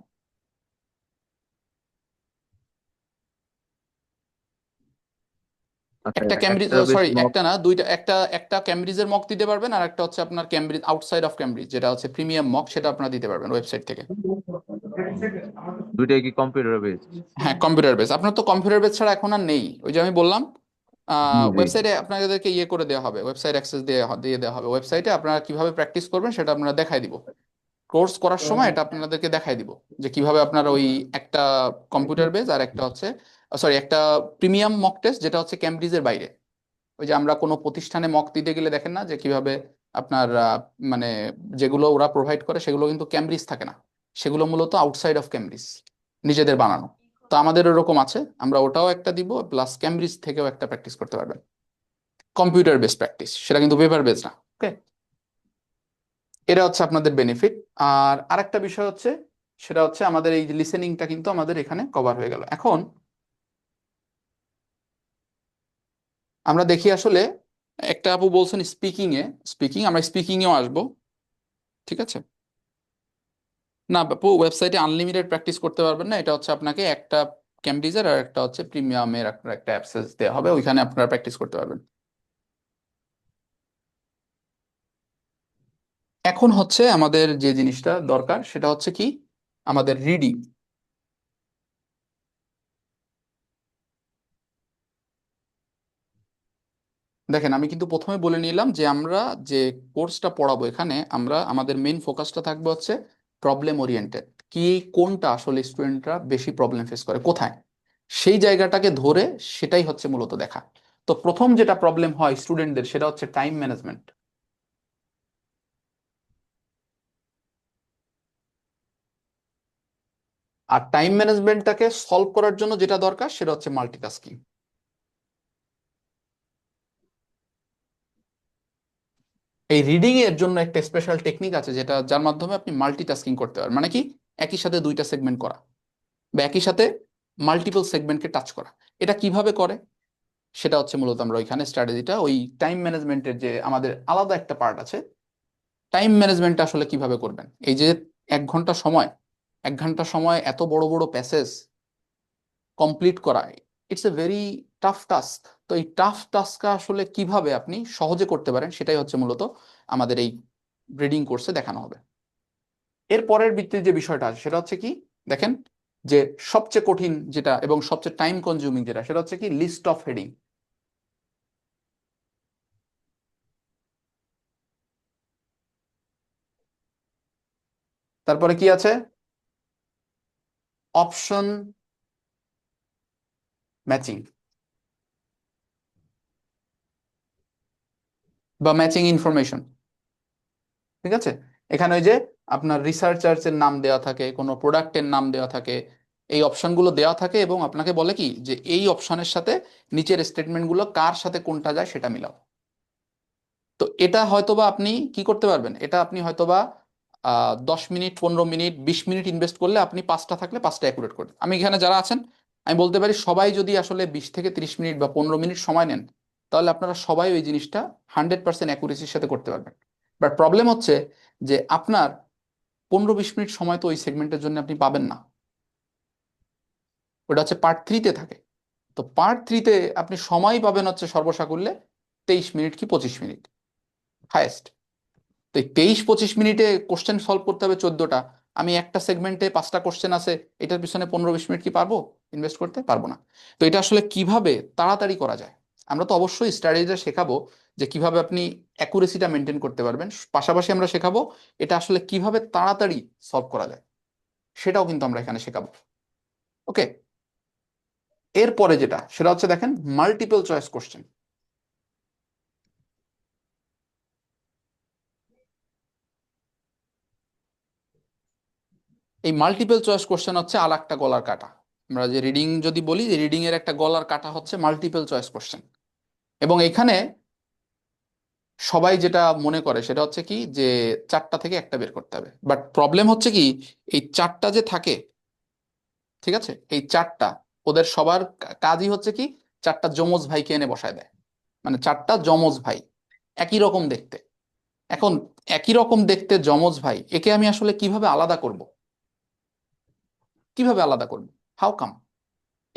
S3: আচ্ছা,
S1: একটা ক্যামব্রিজ,
S3: একটা বেশ
S1: সরি
S3: মক।
S1: একটা না, দুইটা, একটা একটা ক্যামব্রিজের মক দিতে পারবেন, আর একটা হচ্ছে আপনার ক্যামব্রিজ আউটসাইড অফ ক্যামব্রিজ, যেটা হচ্ছে প্রিমিয়াম মক, সেটা আপনারা দিতে পারবেন ওয়েবসাইট থেকে।
S3: দুইটাই কি কম্পিউটার বেসড?
S1: হ্যাঁ, কম্পিউটার বেস। আপনার তো কম্পিউটার বেস ছাড়া এখন আর নেই, ওই যে আমি বললাম
S3: জি জি।
S1: ওয়েবসাইটে আপনাদেরকে ইয়ে করে দেওয়া হবে, ওয়েবসাইট অ্যাক্সেস দিয়ে দেওয়া হবে। ওয়েবসাইটে আপনারা কিভাবে প্র্যাকটিস করবেন সেটা আপনারা দেখাই দিব। কোর্স করার সময় এটা আপনাদেরকে দেখাই দিব যে কিভাবে আপনারা ওই একটা কম্পিউটার বেস আর একটা হচ্ছে, সরি, একটা প্রিমিয়াম মক টেস্ট যেটা হচ্ছে ক্যামব্রিজের বাইরে। ওই যে আমরা কোনো প্রতিষ্ঠানে মক দিতে গেলে দেখেন না যে কিভাবে আপনার মানে যেগুলো ওরা প্রোভাইড করে সেগুলো কিন্তু ক্যামব্রিজ থাকে না, সেগুলো মূলত আউটসাইড অফ ক্যামব্রিজ, নিজেদের বানানো। তো আমাদের এরকম আছে, আমরা ওটাও একটা দিব, প্লাস ক্যামব্রিজ থেকেও একটা প্র্যাকটিস করতে পারবেন, কম্পিউটার বেস প্র্যাকটিস, সেটা কিন্তু পেপার বেস না। ওকে, এটা হচ্ছে আপনাদের বেনিফিট। আর আরেকটা বিষয় হচ্ছে, সেটা হচ্ছে আমাদের এই লিসেনিংটা কিন্তু আমাদের এখানে কভার হয়ে গেল। এখন আমরা দেখি আসলে, একটা আপু বলছেন স্পিকিং, আমরা স্পিকিং এও আসবো, ঠিক আছে। না আপু, ওয়েবসাইটে আনলিমিটেড প্র্যাকটিস করতে পারবেন না, এটা হচ্ছে আপনাকে একটা ক্যামব্রিজের আর একটা হচ্ছে প্রিমিয়ামের আপনার একটা অ্যাক্সেস দেওয়া হবে, ওইখানে আপনারা প্র্যাকটিস করতে পারবেন। এখন হচ্ছে আমাদের যে জিনিসটা দরকার সেটা হচ্ছে কি, আমাদের রিডিং। দেখেন, আমি কিন্তু প্রথমে বলে নিলাম যে আমরা যে কোর্সটা পড়াবো এখানে, আমরা আমাদের মেইন ফোকাসটা থাকবে হচ্ছে প্রবলেম ওরিয়েন্টেড। কি, কোনটা আসলে স্টুডেন্টরা বেশি প্রবলেম ফেস করে, কোথায়, সেই জায়গাটাকে ধরে সেটাই হচ্ছে মূলত দেখা। তো প্রথম যেটা প্রবলেম হয় স্টুডেন্টদের সেটা হচ্ছে টাইম ম্যানেজমেন্ট। আর টাইম ম্যানেজমেন্টটাকে সলভ করার জন্য যেটা দরকার সেটা হচ্ছে মাল্টিটাস্কিং। এই রিডিং এর জন্য একটা স্পেশাল টেকনিক আছে, যেটা যার মাধ্যমে আপনি মাল্টিটাস্কিং করতে পারেন, মানে কি, একই সাথে দুইটা সেগমেন্ট করা বা একই সাথে মাল্টিপল সেগমেন্টকে টাচ করা। এটা কিভাবে করে সেটা হচ্ছে মূলত আমরা ওইখানে স্ট্র্যাটেজিটা, ওই টাইম ম্যানেজমেন্টের যে আমাদের আলাদা একটা পার্ট আছে, টাইম ম্যানেজমেন্টটা আসলে কিভাবে করবেন। এই যে 1 ঘন্টা সময়, 1 ঘন্টা সময় এত বড় বড় প্যাসেজ কমপ্লিট করা, it's a very tough task. তো এই টাফ টাস্কটা আসলে কিভাবে আপনি সহজে করতে পারেন সেটাই হচ্ছে মূলত আমাদের এই রিডিং কোর্সে দেখানো হবে। এর পরের ভিত্তির যে বিষয়টা আছে সেটা হচ্ছে কি, দেখেন, যে সবচেয়ে কঠিন যেটা এবং সবচেয়ে টাইম কনজিউমিং যেটা, সেটা হচ্ছে কি লিস্ট অফ হেডিং। তারপরে কি আছে, অপশন ম্যাচিং বা ম্যাচিং ইনফরমেশন, ঠিক আছে। এখানে ওই যে আপনার রিসার্চার্স এর নাম দেওয়া থাকে, কোনো প্রোডাক্টের নাম দেওয়া থাকে, এই অপশনগুলো দেওয়া থাকে এবং আপনাকে বলে কি যে এই অপশনের সাথে নিচের স্টেটমেন্টগুলো কার সাথে কোনটা যায় সেটা মিলাও। তো এটা হয়তোবা আপনি কি করতে পারবেন, এটা আপনি হয়তোবা 10 মিনিট, 15 মিনিট, 20 মিনিট ইনভেস্ট করলে আপনি পাঁচটা থাকলে পাঁচটা অ্যাকুরেট করবেন। আমি এখানে যারা আছেন, আমি বলতে পারি সবাই যদি আসলে 20 থেকে 30 মিনিট বা 15 মিনিট সময় নেন, তাহলে আপনারা সবাই ওই জিনিসটা 100% অ্যাকুরেসির সাথে করতে পারবেন। বাট প্রবলেম হচ্ছে যে আপনার 15-20 মিনিট সময় তো ওই সেগমেন্টের জন্য আপনি পাবেন না, ওটা হচ্ছে পার্ট 3-তে থাকে। তো পার্ট 3-তে আপনি সময় পাবেন হচ্ছে সর্বসাকুল্যে 23 মিনিট কি 25 মিনিট হায়েস্ট। তো এই 23-25 মিনিটে কোশ্চেন সলভ করতে হবে 14টা, আমি একটা সেগমেন্টে 5টা কোশ্চেন আছে, এটার পিছনে 15-20 মিনিট কি পারবো ইনভেস্ট করতে? পারবো না। তো এটা আসলে কিভাবে তাড়াতাড়ি করা যায়, আমরা তো অবশ্যই স্ট্র্যাটেজিটা শেখাবো যে কিভাবে আপনি অ্যাকুরেসিটা মেনটেন করতে পারবেন, পাশাপাশি আমরা শেখাবো এটা আসলে কিভাবে তাড়াতাড়ি সলভ করা যায়, সেটাও কিন্তু আমরা এখানে শেখাবো। ওকে, এরপরে যেটা সেটা হচ্ছে দেখেন মাল্টিপল চয়েস কোশ্চেন। এই মাল্টিপল চয়েস কোশ্চেন হচ্ছে আর একটা গলার কাটা। আমরা যে রিডিং যদি বলি, রিডিং এর একটা গলার কাটা হচ্ছে মাল্টিপল চয়েস কোশ্চেন। এবং এখানে সবাই যেটা মনে করে সেটা হচ্ছে কি যে 4টা থেকে একটা বের করতে হবে, বাট প্রবলেম হচ্ছে কি, এই 4টা যে থাকে, ঠিক আছে, এই 4টা ওদের সবার কাজই হচ্ছে কি 4টা যমজ ভাইকে এনে বসায় দেয়, মানে 4টা যমজ ভাই একই রকম দেখতে। এখন একই রকম দেখতে যমজ ভাই, একে আমি আসলে কিভাবে আলাদা করব, কিভাবে আলাদা করব, হাউ কাম,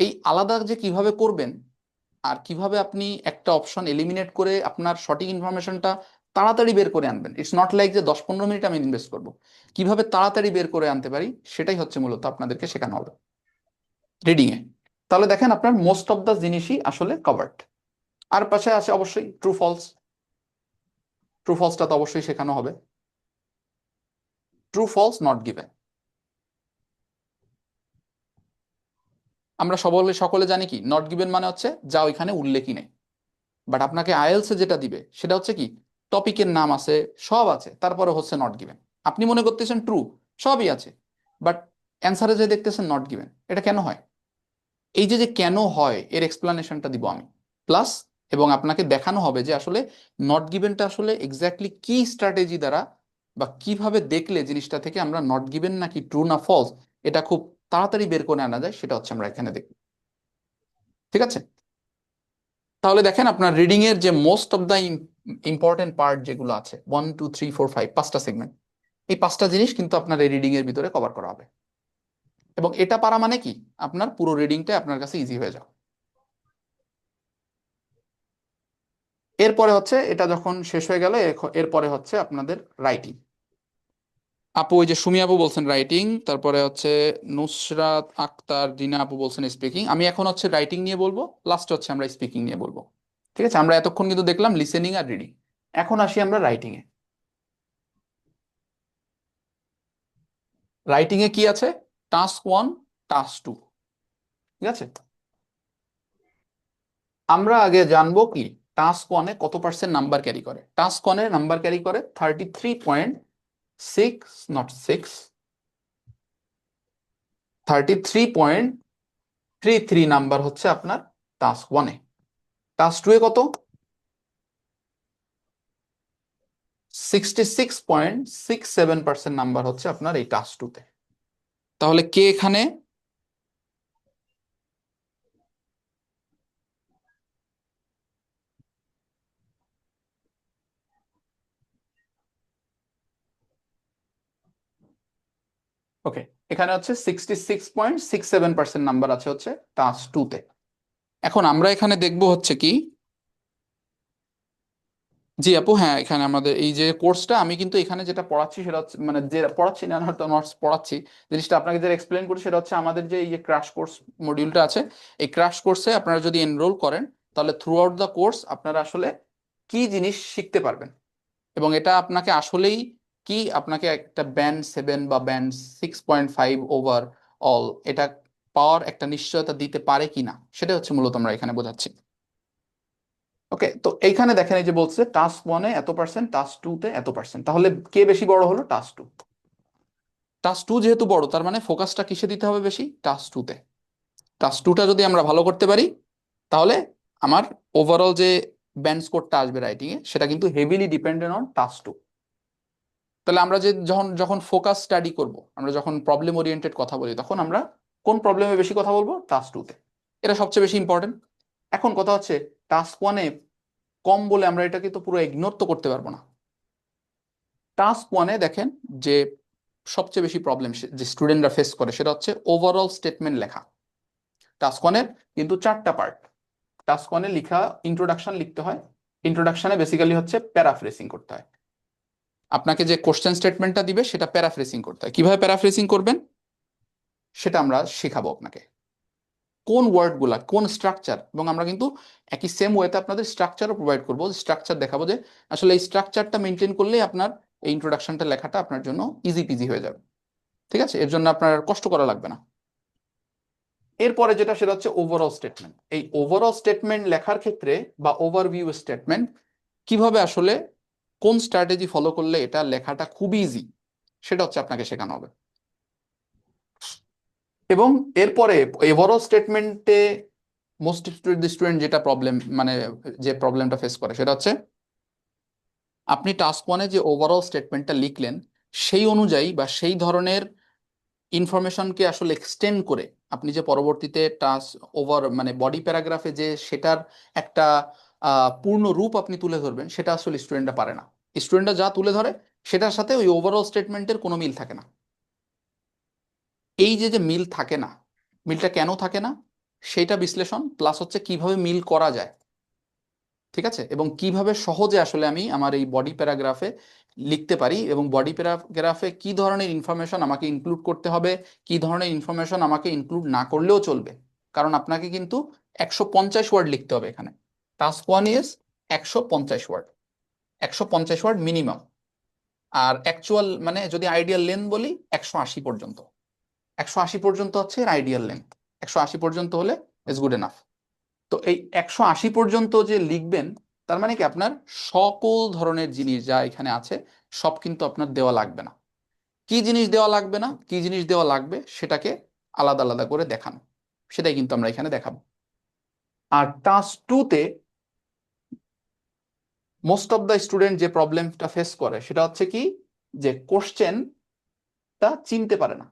S1: এই আলাদা যে কিভাবে করবেন, আর কিভাবে আপনি একটা অপশন এলিমিনেট করে আপনার সঠিক ইনফরমেশনটা তাড়াতাড়ি বের করে আনবেন। ইটস নট লাইক যে 10-15 মিনিট আমি ইনভেস্ট করব, কিভাবে তাড়াতাড়ি বের করে আনতে পারি সেটাই হচ্ছে মূলত আপনাদেরকে শেখানো হবে রিডিং এ। তাহলে দেখেন আপনার মোস্ট অফ দ্য জিনিসই আসলে কভার্ড। আর পাশে আছে অবশ্যই ট্রু ফলস। ট্রু ফলসটা তো অবশ্যই শেখানো হবে। ট্রু ফলস নট গিভেন, আমরা সকলে সকলে জানি কি নট গিভেন মানে হচ্ছে যা ওইখানে উল্লেখই নেই। বাট আপনাকে আইএলস এ যেটা দিবে সেটা হচ্ছে কি টপিকের নাম আছে, সব আছে, তারপরে হচ্ছে নট গিভেন। আপনি মনে করতেছেন ট্রু, সবই আছে, বাট অ্যান্সারে যে দেখতেছেন নট গিভেন। এটা কেন হয়? এই যে যে কেন হয় এর এক্সপ্লানেশনটা দিব আমি প্লাস, এবং আপনাকে দেখানো হবে যে আসলে নট গিভেনটা আসলে এক্স্যাক্টলি কি স্ট্র্যাটেজি দ্বারা বা কিভাবে দেখলে জিনিসটা থেকে আমরা নট গিভেন নাকি ট্রু না ফলস এটা খুব তাড়াতাড়ি বের করে আনা যায়, সেটা হচ্ছে আমরা এখানে দেখব। ঠিক আছে, তাহলে দেখেন আপনার রিডিং এর যে most of the important part যেগুলো আছে 1 2 3 4 5, পাঁচটা সেগমেন্ট, এই পাঁচটা জিনিস কিন্তু আপনার এই রিডিং এর ভিতরে কভার করা হবে। এবং এটা পারা মানে কি আপনার পুরো রিডিংটা আপনার কাছে ইজি হয়ে যাবে। এরপরে হচ্ছে এটা যখন শেষ হয়ে গেল, এরপরে হচ্ছে আপনাদের রাইটিং। আপু ওই যে সুমি আপু বলছেন রাইটিং, তারপরে হচ্ছে নুসরাত আক্তার রিনা আপু বলছেন স্পিকিং। আমি এখন হচ্ছে রাইটিং নিয়ে বলবো, লাস্ট হচ্ছে আমরা স্পিকিং নিয়ে বলবো। ঠিক আছে, আমরা এতক্ষণ কিন্তু দেখলাম লিসেনিং আর রিডিং, এখন আসি আমরা রাইটিং এ। রাইটিং এ কি আছে? Task 1, task 2। ঠিক আছে, আমরা আগে জানবো কি টাস্ক 1-এ কত পার্সেন্ট নাম্বার ক্যারি করে। টাস্ক 1-এ নাম্বার ক্যারি করে 33.6, নট 6, 33.33 নাম্বার হচ্ছে আপনার টাস্ক 1-এ। টাস্ক 2-এ কত? 66.67% নাম্বার হচ্ছে আপনার এই টাস্ক 2-তে। তাহলে কে এখানে ওকে, এখানে হচ্ছে 66.67% নাম্বার আছে হচ্ছে টাস্ক 2-তে। এখন আমরা এখানে দেখবো হচ্ছে কি, জি আপু হ্যাঁ, এখানে আমাদের এই যে কোর্সটা আমি কিন্তু এখানে যেটা পড়াচ্ছি সেটা হচ্ছে মানে যে পড়াচ্ছি না, হয়তো নোটস পড়াচ্ছি, জিনিসটা আপনাকে যেটা এক্সপ্লেন করছি সেটা হচ্ছে আমাদের যে এই যে ক্র্যাশ কোর্স মডিউলটা আছে, এই ক্র্যাশ কোর্সে আপনারা যদি এনরোল করেন তাহলে থ্রু আউট দ্য কোর্স আপনারা আসলে কি জিনিস শিখতে পারবেন, এবং এটা আপনাকে আসলেই কি আপনাকে একটা ব্যান্ড 7 বা ব্যান্ড 6.5 ওভার অল এটা পাওয়ার একটা নিশ্চয়তা দিতে পারে কিনা, সেটা হচ্ছে মূলত আমরা এখানে বোঝাচ্ছি। ওকে, তো এইখানে দেখেন এই যে বলছে টাস্ক 1-এ এত পার্সেন্ট, টাস্ক 2-তে এত পার্সেন্ট, তাহলে কে বেশি বড় হলো? টাস্ক 2। টাস্ক 2 যেহেতু বড় তার মানে ফোকাসটা কিসে দিতে হবে বেশি? টাস্ক 2-তে। টাস্ক 2টা যদি আমরা ভালো করতে পারি তাহলে আমার ওভারঅল যে ব্যান্ড স্কোরটা আসবে রাইটিং এ সেটা কিন্তু হেভিলি ডিপেন্ডেন্ট অন টাস্ক 2। তাহলে আমরা যে যখন যখন ফোকাস স্টাডি করব, আমরা যখন প্রবলেম ওরিয়েন্টেড কথা বলি তখন আমরা কোন প্রবলেমে বেশি কথা বলবো? টাস্ক 2-তে। এটা সবচেয়ে বেশি ইম্পর্টেন্ট। এখন কথা হচ্ছে টাস্ক 1-এ কম বলে আমরা এটাকে তো পুরো ইগনোর তো করতে পারবো না। টাস্ক 1-এ দেখেন যে সবচেয়ে বেশি প্রবলেম যে স্টুডেন্টরা ফেস করে সেটা হচ্ছে ওভারঅল স্টেটমেন্ট লেখা। টাস্ক 1-এর কিন্তু 4টা পার্ট। টাস্ক 1-এ লিখা ইন্ট্রোডাকশন লিখতে হয়, ইন্ট্রোডাকশনে বেসিক্যালি হচ্ছে প্যারাফ্রেসিং করতে হয়। আপনাকে যে কোশ্চেন স্টেটমেন্টটা দিবে সেটা প্যারাফ্রেসিং করতে হয়। কিভাবে প্যারাফ্রেসিং করবেন সেটা আমরা শেখাবো আপনাকে, কোন ওয়ার্ড গুলা কোন স্ট্রাকচার, এবং আমরা কিন্তু একই সেম ওয়েতে আপনাদের স্ট্রাকচারও প্রোভাইড করবো, স্ট্রাকচার দেখাবো যে আসলে এই স্ট্রাকচারটা মেনটেন করলেই আপনার এই ইন্ট্রোডাকশনটা লেখাটা আপনার জন্য ইজি পিজি হয়ে যাবে। ঠিক আছে, এর জন্য আপনার কষ্ট করা লাগবে না। এরপরে যেটা সেটা হচ্ছে ওভারঅল স্টেটমেন্ট। এই ওভারঅল স্টেটমেন্ট লেখার ক্ষেত্রে বা ওভারভিউ স্টেটমেন্ট কিভাবে আসলে কোন স্ট্র্যাটেজি ফলো করলে এটা লেখাটা খুব ইজি সেটা হচ্ছে আপনাকে শেখানো হবে। এবং এরপরে ওভারঅল স্টেটমেন্টে মোস্ট স্টুডেন্ট যেটা প্রবলেম মানে যে প্রবলেমটা ফেস করে সেটা হচ্ছে আপনি টাস্ক 1-এ যে ওভারঅল স্টেটমেন্টটা লিখলেন সেই অনুযায়ী বা সেই ধরনের ইনফরমেশনকে আসলে এক্সটেন্ড করে আপনি যে পরবর্তীতে টাস্ক ওভার মানে বডি প্যারাগ্রাফে যে সেটার একটা পূর্ণ রূপ আপনি তুলে ধরবেন সেটা আসলে স্টুডেন্টরা পারে না। স্টুডেন্টরা যা তুলে ধরে সেটার সাথে ওই ওভারঅল স্টেটমেন্টের কোনো মিল থাকে না। এই যে যে মিল থাকে না, মিলটা কেন থাকে না সেইটা বিশ্লেষণ, প্লাস হচ্ছে কিভাবে মিল করা যায়, ঠিক আছে, এবং কিভাবে সহজে আসলে আমি আমার এই বডি প্যারাগ্রাফে লিখতে পারি, এবং বডি প্যারাগ্রাফে কি ধরনের ইনফরমেশন আমাকে ইনক্লুড করতে হবে, কি ধরনের ইনফরমেশন আমাকে ইনক্লুড না করলেও চলবে। কারণ আপনাকে কিন্তু 150 ওয়ার্ড লিখতে হবে এখানে। Task 1 is 150 word, 150 word minimum. আর অ্যাকচুয়াল মানে যদি আইডিয়াল লেন্থ বলি 180 পর্যন্ত, 180 পর্যন্ত হচ্ছে এর আইডিয়াল লেন্থ। 180 পর্যন্ত হলে ইজ গুড এনাফ। তো এই 180 পর্যন্ত যে লিখবেন, তার মানে কি আপনার সকল ধরনের জিনিস যা এখানে আছে সব কিন্তু আপনার দেওয়া লাগবে না। কি জিনিস দেওয়া লাগবে না, কি জিনিস দেওয়া লাগবে সেটাকে আলাদা আলাদা করে দেখানো, সেটাই কিন্তু আমরা এখানে দেখাবো। আর টাস্ক 2-তে মোস্ট অফ দ্য স্টুডেন্ট যে প্রবলেমটা ফেস করে সেটা হচ্ছে কি, যে কোশ্চেনটা চিনতে পারে না।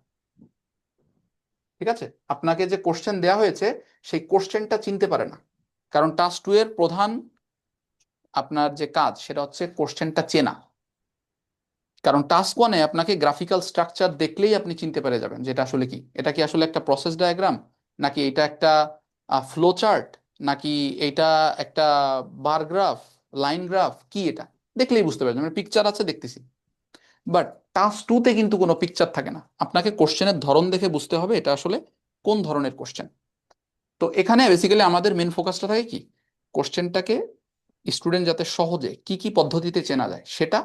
S1: ঠিক আছে, আপনাকে যে কোশ্চেন দেওয়া হয়েছে সেই কোশ্চেনটা চিনতে পারে না। কারণ টাস্ক 2 এর প্রধান আপনার যে কাজ সেটা হচ্ছে কোশ্চেনটা চেনা। কারণ টাস্ক 1-এ আপনাকে গ্রাফিক্যাল স্ট্রাকচার দেখলেই আপনি চিনতে পেরে যাবেন যেটা আসলে কি, এটা কি আসলে একটা প্রসেস ডায়াগ্রাম, নাকি এটা একটা ফ্লো চার্ট, নাকি এটা একটা বার গ্রাফ, লাইন গ্রাফ, কি এটা দেখলেই বুঝতে পারবেন, মানে পিকচার আছে দেখতেছি। বাট টাস্ক 2-তে কিন্তু কোনো পিকচার থাকে না, আপনাকে কোশ্চেনের ধরন দেখে বুঝতে হবে এটা আসলে কোন ধরনের কোশ্চেন। তো এখানে বেসিক্যালি আমাদের মেন ফোকাসটা থাকে কি, কোশ্চেনটাকে স্টুডেন্ট যাতে সহজে কি কি পদ্ধতিতে চেনা যায় সেটা,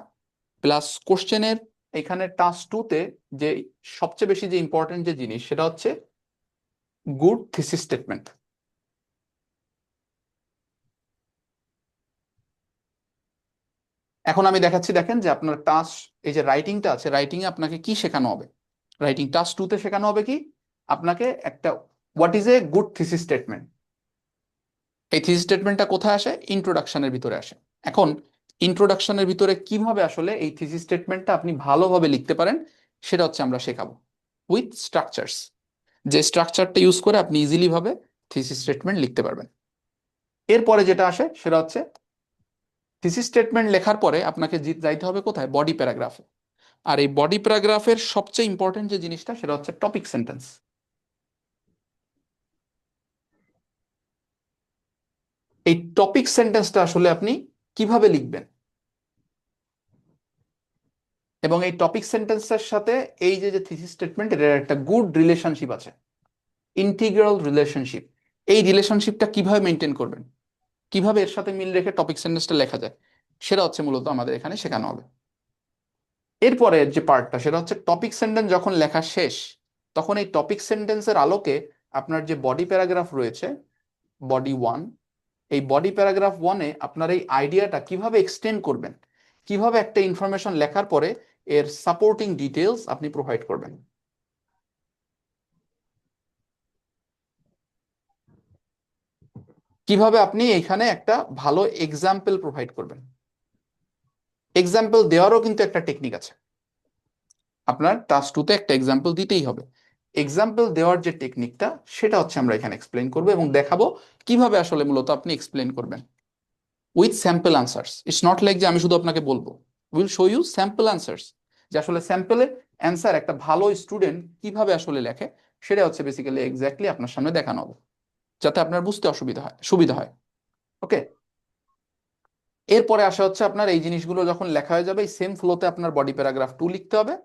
S1: প্লাস কোশ্চেনের এখানে টাস্ক 2-তে যে সবচেয়ে বেশি যে ইম্পর্টেন্ট যে জিনিস সেটা হচ্ছে গুড থিসিস স্টেটমেন্ট। এখন আমি দেখাচ্ছি, দেখেন যে আপনার টাস্ক, এই যে রাইটিংটা আছে, রাইটিং এ আপনাকে কি শেখানো হবে। রাইটিং টাস্ক 2-তে শেখানো হবে কি, আপনাকে একটা what is a good thesis statement. এই থিসিস স্টেটমেন্টটা কোথায় আসে, ইন্ট্রোডাকশনের ভিতরে আসে। এখন ইন্ট্রোডাকশনের ভিতরে কিভাবে আসলে এই থিসিস স্টেটমেন্টটা আপনি ভালোভাবে লিখতে পারেন সেটা হচ্ছে আমরা শেখাবো উইথ স্ট্রাকচারস, যে স্ট্রাকচারটা ইউজ করে আপনি ইজিলি ভাবে থিসিস স্টেটমেন্ট লিখতে পারবেন। এরপরে যেটা আসে সেটা হচ্ছে থিসিস স্টেটমেন্ট লেখার পরে আপনাকে যাইতে হবে কোথায়, বডি প্যারাগ্রাফে। আর এই বডি প্যারাগ্রাফের সবচেয়ে ইম্পর্টেন্ট যে জিনিসটা সেটা হচ্ছে টপিক সেন্টেন্স। এই টপিক সেন্টেন্সটা আসলে আপনি কিভাবে লিখবেন, এবং এই টপিক সেন্টেন্সের সাথে এই যে যে থিসিস স্টেটমেন্ট, এর একটা গুড রিলেশনশিপ আছে, ইন্টিগ্রাল রিলেশনশিপ। এই রিলেশনশিপটা কিভাবে মেনটেন করবেন, কিভাবে এর সাথে মিল রেখে টপিক সেন্টেন্সটা লেখা যায়, সেটা হচ্ছে মূলত আমাদের এখানে শেখানো হবে। এরপরে যে পার্টটা সেটা হচ্ছে টপিক সেন্টেন্স যখন লেখা শেষ, তখন এই টপিক সেন্টেন্সের আলোকে আপনার যে বডি প্যারাগ্রাফ রয়েছে, বডি 1, এই বডি প্যারাগ্রাফ 1-এ আপনার এই আইডিয়াটা কিভাবে এক্সটেন্ড করবেন, কিভাবে একটা ইনফরমেশন লেখার পরে এর সাপোর্টিং ডিটেলস আপনি প্রোভাইড করবেন, কিভাবে আপনি এখানে একটা ভালো এক্সাম্পল প্রোভাইড করবেন। এক্সাম্পল দেওয়ারও কিন্তু একটা টেকনিক আছে, আপনার টাস্ক 2-তে একটা এক্সাম্পল দিতেই হবে। এক্সাম্পল দেওয়ার যে টেকনিকটা সেটা হচ্ছে আমরা এখানে এক্সপ্লেন করবো এবং দেখাবো কিভাবে আসলে মূলত আপনি এক্সপ্লেন করবেন with sample answers. It's not like যে আমি শুধু আপনাকে বলবো, will show you sample answers, যে আসলে স্যাম্পলের অ্যান্সার একটা ভালো স্টুডেন্ট কিভাবে আসলে লেখে সেটা হচ্ছে বেসিক্যালি এক্স্যাক্টলি আপনার সামনে দেখানো হবে, যাতে আপনার বুঝতে অসুবিধা হয়, সুবিধা হয়। ওকে, এরপরে আসা হচ্ছে আপনার এই জিনিসগুলো যখন লেখা হয়ে যাবে, এই সেম ফ্লোতে আপনার বডি প্যারাগ্রাফ 2 লিখতে হবে।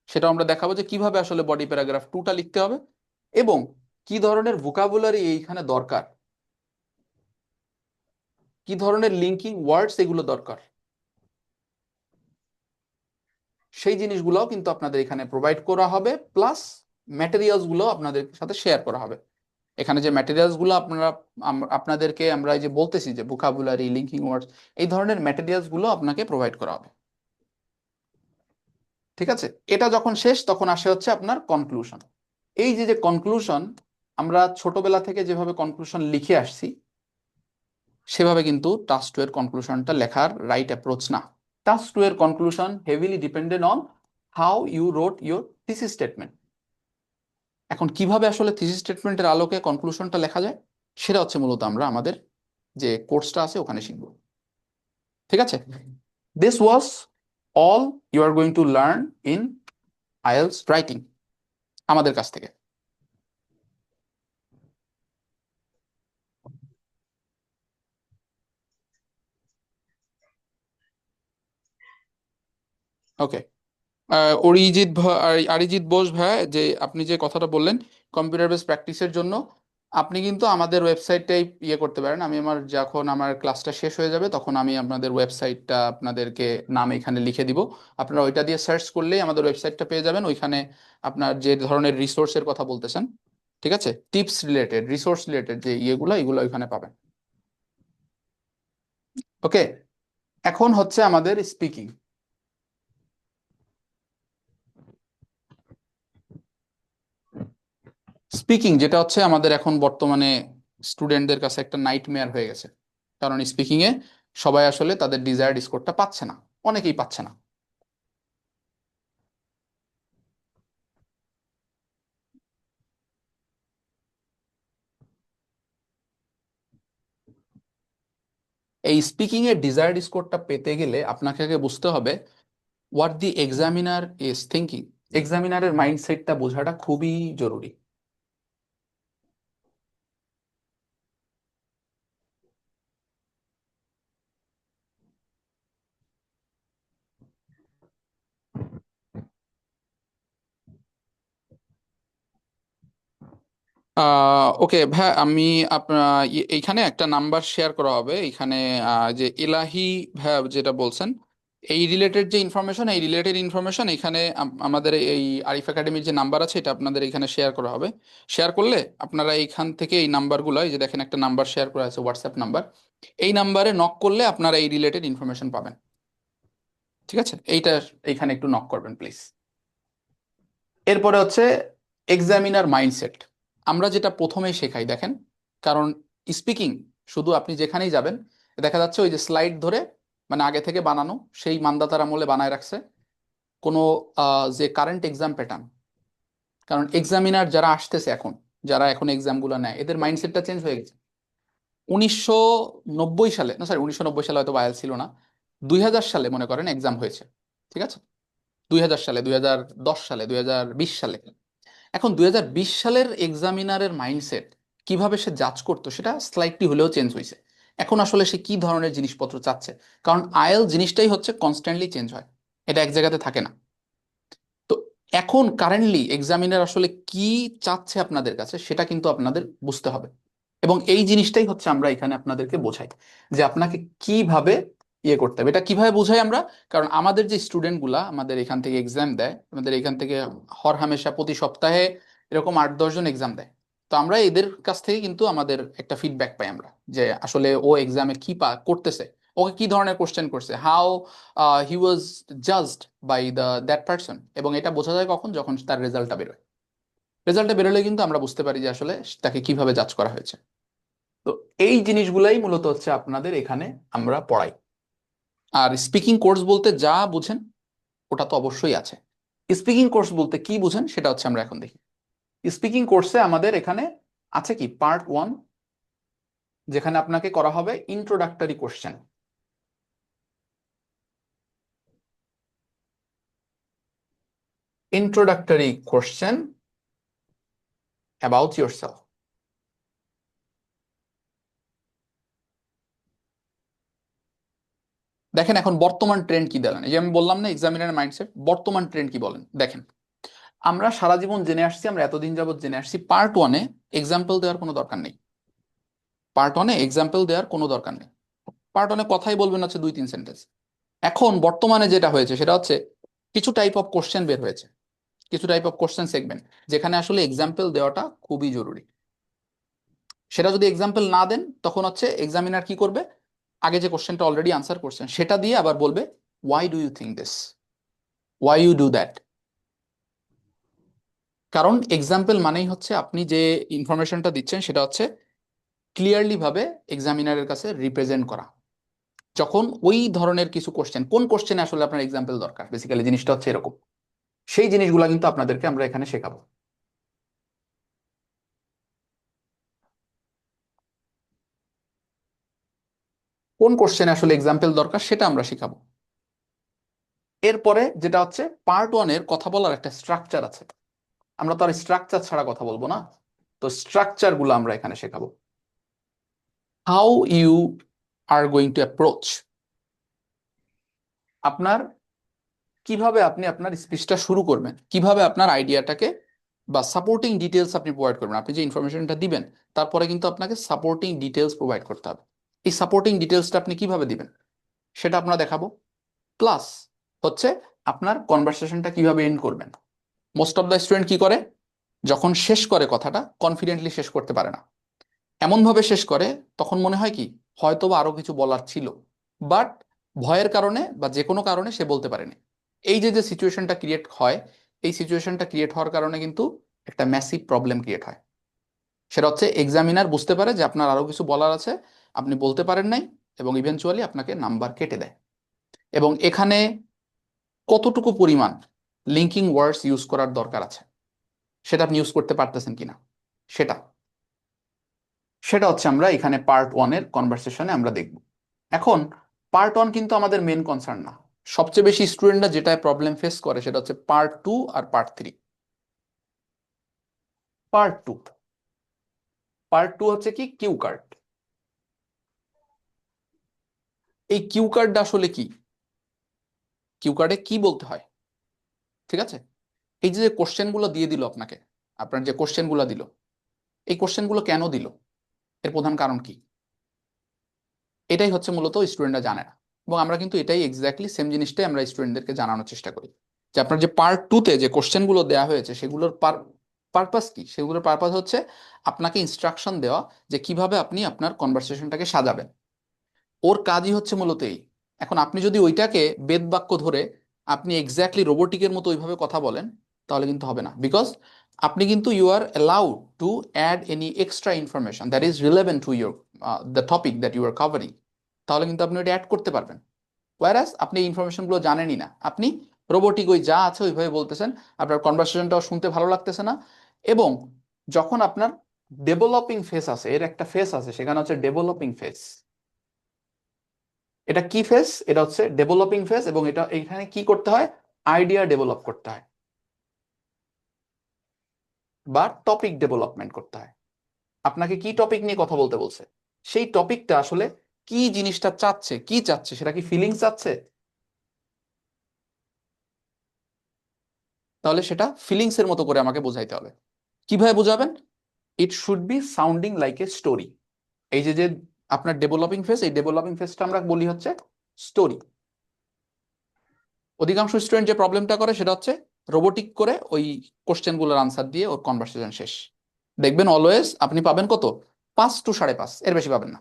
S1: সেটা আমরা দেখাবো যে কিভাবে আসলে বডি প্যারাগ্রাফ 2টা লিখতে হবে, এবং কি ধরনের ভোকাবুলারি এইখানে দরকার, কি ধরনের লিঙ্কিং ওয়ার্ডস এগুলো দরকার, সেই জিনিসগুলোও কিন্তু আপনাদের এখানে প্রোভাইড করা হবে, প্লাস ম্যাটেরিয়ালস গুলো আপনাদের সাথে শেয়ার করা হবে। এখানে যে ম্যাটেরিয়ালস গুলো আপনারা আপনাদেরকে আমরা এই যে বলতেছি যে ভোকাবুলারি, লিঙ্কিং ওয়ার্ডস, এই ধরনের ম্যাটেরিয়ালস গুলো আপনাকে প্রোভাইড করা হবে। ঠিক আছে, এটা যখন শেষ তখন আসে হচ্ছে আপনার কনক্লুশন। এই যে যে কনক্লুশন, আমরা ছোটবেলা থেকে যেভাবে কনক্লুশন লিখে আসছি সেভাবে কিন্তু টাস্ক 2 এর কনক্লুশনটা লেখার রাইট অ্যাপ্রোচ না। টাস্ক 2 এর conclusion heavily dependent on how you wrote your thesis statement. এখন কিভাবে আসলে থিসিস স্টেটমেন্টের আলোকে কনক্লুশনটা লেখা যায় সেটা হচ্ছে মূলত আমরা আমাদের যে কোর্সটা আছে ওখানে শিখব। ঠিক আছে, this was all you are going to learn in IELTS writing আমাদের কাছ থেকে। ওকে, অরিজিৎ বোস ভাই, যে আপনি যে কথাটা বললেন কম্পিউটার বেস প্র্যাকটিসের জন্য, আপনি কিন্তু আমাদের ওয়েবসাইটটাই ইয়ে করতে পারেন। আমি যখন আমার ক্লাসটা শেষ হয়ে যাবে তখন আমি আপনাদের ওয়েবসাইটটা আপনাদেরকে নাম এখানে লিখে দিব। আপনারা ওইটা দিয়ে সার্চ করলেই আমাদের ওয়েবসাইটটা পেয়ে যাবেন। ওইখানে আপনার যে ধরনের রিসোর্সের কথা বলতেছেন, ঠিক আছে, টিপস রিলেটেড, রিসোর্স রিলেটেড যে ইয়েগুলো, এগুলো ওইখানে পাবেন। ওকে, এখন হচ্ছে আমাদের স্পিকিং। স্পিকিং যেটা হচ্ছে আমাদের এখন বর্তমানে স্টুডেন্টদের কাছে একটা নাইটমেয়ার হয়ে গেছে। কারণ স্পিকিং এ সবাই আসলে তাদের ডিজায়ার্ড স্কোরটা পাচ্ছে না, অনেকেই পাচ্ছে না। এই স্পিকিং এর ডিজায়ার্ড স্কোরটা পেতে গেলে আপনাকে আগে বুঝতে হবে what the examiner is thinking. এক্সামিনারের মাইন্ডসেটটা বোঝাটা খুবই জরুরি। ওকে ভাই, আমি আপনার এইখানে একটা নাম্বার শেয়ার করা হবে এখানে। যে এলাহি ভাই যেটা বলছেন, এই রিলেটেড যে ইনফরমেশন, এই রিলেটেড ইনফরমেশন এখানে আমাদের এই আরিফ একাডেমির যে নাম্বার আছে এটা আপনাদের এখানে শেয়ার করা হবে। শেয়ার করলে আপনারা এইখান থেকে এই নাম্বারগুলো, এই যে দেখেন একটা নাম্বার শেয়ার করা আছে, হোয়াটসঅ্যাপ নাম্বার, এই নাম্বারে নক করলে আপনারা এই রিলেটেড ইনফরমেশন পাবেন। ঠিক আছে, এইটা এইখানে একটু নক করবেন প্লিজ। এরপরে হচ্ছে এক্সামিনার মাইন্ডসেট। আমরা যেটা প্রথমেই শেখাই দেখেন, কারণ স্পিকিং শুধু আপনি যেখানেই যাবেন দেখা যাচ্ছে ওই যে স্লাইড ধরে, মানে আগে থেকে বানানো, সেই মানদাতার আমলে বানায় রাখছে কোনো যে কারেন্ট এক্সাম প্যাটার্ন। কারণ এক্সামিনার যারা আসতেছে এখন, যারা এখন এক্সামগুলো নেয়, এদের মাইন্ডসেটটা চেঞ্জ হয়ে গেছে। 1990 সালে, না সরি 1990 সালে হয়তো আইএল ছিল না, 2000 সালে মনে করেন এক্সাম হয়েছে। ঠিক আছে, 2000 সালে, 2010 সালে, 2020 সালে। এখন 2020 সালের এক্সামিনারের মাইন্ডসেট কিভাবে সে জাজ করতো সেটা স্লাইটলি হলেও চেঞ্জ হয়েছে। এখন আসলে সে কি ধরনের জিনিসপত্র চাচ্ছে, কারণ আইএল জিনিসটাই হচ্ছে কনস্ট্যান্টলি চেঞ্জ হয়, এটা এক জায়গাতে থাকে না। তো এখন কারেন্টলি এক্সামিনার আসলে কি চাচ্ছে আপনাদের কাছে সেটা কিন্তু আপনাদের বুঝতে হবে। এবং এই জিনিসটাই হচ্ছে আমরা এখানে আপনাদেরকে বোঝাই যে আপনাকে কিভাবে ইয়ে করতে হবে। এটা কিভাবে বোঝাই আমরা, কারণ আমাদের যে স্টুডেন্ট গুলা আমাদের এখান থেকে এক্সাম দেয়, আমাদের এখান থেকে হরহামেশা প্রতি সপ্তাহে এরকম 8-10 জন এক্সাম দেয়। তো আমরা এদের কাছ থেকে কিন্তু আমাদের একটা ফিডব্যাক পাই আমরা, যে আসলে ও এক্সামে কি করতেছে, ওকে কি ধরনের কোশ্চেন করছে, how he was judged by that person. এবং এটা বোঝা যায় কখন, যখন তার রেজাল্টটা বেরোয়। রেজাল্টটা বেরোলে কিন্তু আমরা বুঝতে পারি যে আসলে তাকে কিভাবে জাজ করা হয়েছে। তো এই জিনিসগুলাই মূলত হচ্ছে আপনাদের এখানে আমরা পড়াই। আর স্পিকিং কোর্স বলতে যা বুঝেন ওটা তো অবশ্যই আছে। স্পিকিং কোর্স বলতে কি বুঝেন সেটা হচ্ছে আমরা এখন দেখি। স্পিকিং কোর্সে আমাদের এখানে আছে কি পার্ট 1, যেখানে আপনাকে করা হবে introductory question. Introductory question about yourself. দেখেন এখন বর্তমান ট্রেন্ড কি বলেন, এই যে আমি বললাম না এক্সামিনার মাইন্ডসেট, বর্তমান ট্রেন্ড কি বলেন দেখেন। আমরা সারা জীবন জেনে আসছি, আমরা এতদিন যাবত জেনে আসছি পার্ট 1-এ এক্সাম্পল দেওয়ার কোনো দরকার নেই। পার্ট 1-এ এক্সাম্পল দেওয়ার কোনো দরকার নেই। পার্ট 1-এ কথাই বলবেন হচ্ছে 2-3 সেন্টেন্স। এখন বর্তমানে যেটা হয়েছে সেটা হচ্ছে কিছু টাইপ অফ কোশ্চেন বের হয়েছে, কিছু টাইপ অফ কোশ্চেন সেগমেন্ট, যেখানে আসলে এক্সাম্পল দেওয়াটা খুবই জরুরি। সেটা যদি এক্সাম্পল না দেন তখন হচ্ছে এক্সামিনার কি করবে, আগে যে কোশ্চেনটা অলরেডি আনসার করছেন সেটা দিয়ে আবার বলবে why do you think this, why you do that. কারণ এক্সাম্পল মানেই হচ্ছে আপনি যে ইনফরমেশনটা দিচ্ছেন সেটা হচ্ছে ক্লিয়ারলি ভাবে এক্সামিনারের কাছে রিপ্রেজেন্ট করা। যখন ওই ধরনের কিছু কোশ্চেন, কোন কোশ্চেনে আসলে আপনার এক্সাম্পল দরকার, বেসিক্যালি জিনিসটা হচ্ছে এরকম, সেই জিনিসগুলো কিন্তু আপনাদেরকে আমরা এখানে শেখাবো। কোন কোশ্চেনে আসলে এক্সাম্পল দরকার সেটা আমরা শিখাবো। এরপরে যেটা হচ্ছে পার্ট 1-এর কথা বলার একটা স্ট্রাকচার আছে, আমরা তো আর স্ট্রাকচার ছাড়া কথা বলবো না। তো স্ট্রাকচার গুলো আমরা এখানে শেখাবো। How you are going to approach, আপনার কিভাবে আপনি আপনার স্পিচটা শুরু করবেন, কিভাবে আপনার আইডিয়াটাকে বা সাপোর্টিং ডিটেলস আপনি প্রোভাইড করবেন। আপনি যে ইনফরমেশনটা দিবেন তারপরে কিন্তু আপনাকে সাপোর্টিং ডিটেলস প্রোভাইড করতে হবে। এই সাপোর্টিং ডিটেলসটা আপনি কিভাবে দিবেন সেটা আমরা দেখাবো। প্লাস হচ্ছে আপনার কনভারসেশনটা কিভাবে এন্ড করবেন। মোস্ট অফ দ্য স্টুডেন্ট কি করে, যখন শেষ করে কথাটা কনফিডেন্টলি শেষ করতে পারে না, এমন ভাবে শেষ করে তখন মনে হয় কি হয়তো বা আরো কিছু বলার ছিল, বাট ভয়ের কারণে বা যে কোনো কারণে সে বলতে পারেনি। এই যে যে সিচুয়েশনটা ক্রিয়েট হয়, এই সিচুয়েশনটা ক্রিয়েট হওয়ার কারণে কিন্তু একটা ম্যাসিভ প্রবলেম ক্রিয়েট হয়। সেটা হচ্ছে এক্সামিনার বুঝতে পারে যে আপনার আরো কিছু বলার আছে, আপনি বলতে পারেন নাই, এবং ইভেনচুয়ালি আপনাকে নাম্বার কেটে দেয়। এবং এখানে কতটুকু পরিমাণ লিঙ্কিং ওয়ার্ডস ইউজ করার দরকার আছে সেটা আপনি ইউজ করতে পারতেছেন কিনা, সেটা সেটা হচ্ছে আমরা এখানে পার্ট ওয়ানের কনভারসেশনে আমরা দেখব। এখন পার্ট ওয়ান কিন্তু আমাদের মেন কনসার্ন না। সবচেয়ে বেশি স্টুডেন্টরা যেটা প্রবলেম ফেস করে সেটা হচ্ছে পার্ট টু আর part three. Part two, part two হচ্ছে কি কিউ কার্ড। এই কিউ কার্ডটা আসলে কি, কিউ কার্ডে কি বলতে হয়, ঠিক আছে। এই যে কোশ্চেন গুলো দিয়ে দিল আপনাকে, আপনার যে কোশ্চেন গুলো দিল, এই কোশ্চেন গুলো কেন দিল, এর প্রধান কারণ কি, এটাই হচ্ছে মূলত স্টুডেন্টরা জানে না। এবং আমরা কিন্তু এটাই এক্স্যাক্টলি সেম জিনিসটাই আমরা স্টুডেন্টদেরকে জানানোর চেষ্টা করি, যে আপনার যে পার্ট টুতে যে কোশ্চেনগুলো দেওয়া হয়েছে সেগুলোর পারপাস কি। সেগুলোর পারপাস হচ্ছে আপনাকে ইনস্ট্রাকশন দেওয়া যে কিভাবে আপনি আপনার কনভারসেশনটাকে সাজাবেন। ওর কাজই হচ্ছে মূলত এই। এখন আপনি যদি ওইটাকে বেদ বাক্য ধরে আপনি এক্স্যাক্টলি রোবোটিকের মতো ওইভাবে কথা বলেন, তাহলে কিন্তু হবে না। বিকজ আপনি কিন্তু you are allowed to add any extra information that is relevant to your the topic that you are covering, তাহলে কিন্তু আপনি ওইটা অ্যাড করতে পারবেন। ওয়ারাস আপনি এই ইনফরমেশনগুলো জানেনই না, আপনি রোবোটিক ওই যা আছে ওইভাবে বলতেছেন, আপনার কনভারসেশনটাও শুনতে ভালো লাগতেছে না। এবং যখন আপনার ডেভেলপিং ফেস আছে, এর একটা ফেস আছে সেখানে হচ্ছে ডেভেলপিং ফেস। এটা কি ফেস, এটা হচ্ছে ডেভেলপিং ফেস, এবং এটা এখানে কি করতে হয়, আইডিয়া ডেভেলপ করতে হয় বা টপিক ডেভেলপমেন্ট করতে হয়। আপনাকে কি টপিক নিয়ে কথা বলতে বলছে, সেই টপিকটা আসলে কি জিনিসটা চাচ্ছে, কি চাচ্ছে, সেটা কি ফিলিংস চাচ্ছে, তাহলে সেটা ফিলিংস এর মতো করে আমাকে বোঝাইতে হবে। কিভাবে বোঝাবেন, it should be sounding like a story. এই যে যে আপনার ডেভেলপিং ফেস, এই ডেভেলপিং ফেসটা আমরা বলি হচ্ছে স্টোরি। অধিকাংশ স্টুডেন্ট যে প্রবলেমটা করে সেটা হচ্ছে রোবোটিক করে ওই কোশ্চেনগুলোর আনসার দিয়ে ওর কনভারসেশন শেষ। দেখবেন অলওয়েজ আপনি পাবেন কত, 5 to 5.5, এর বেশি পাবেন না।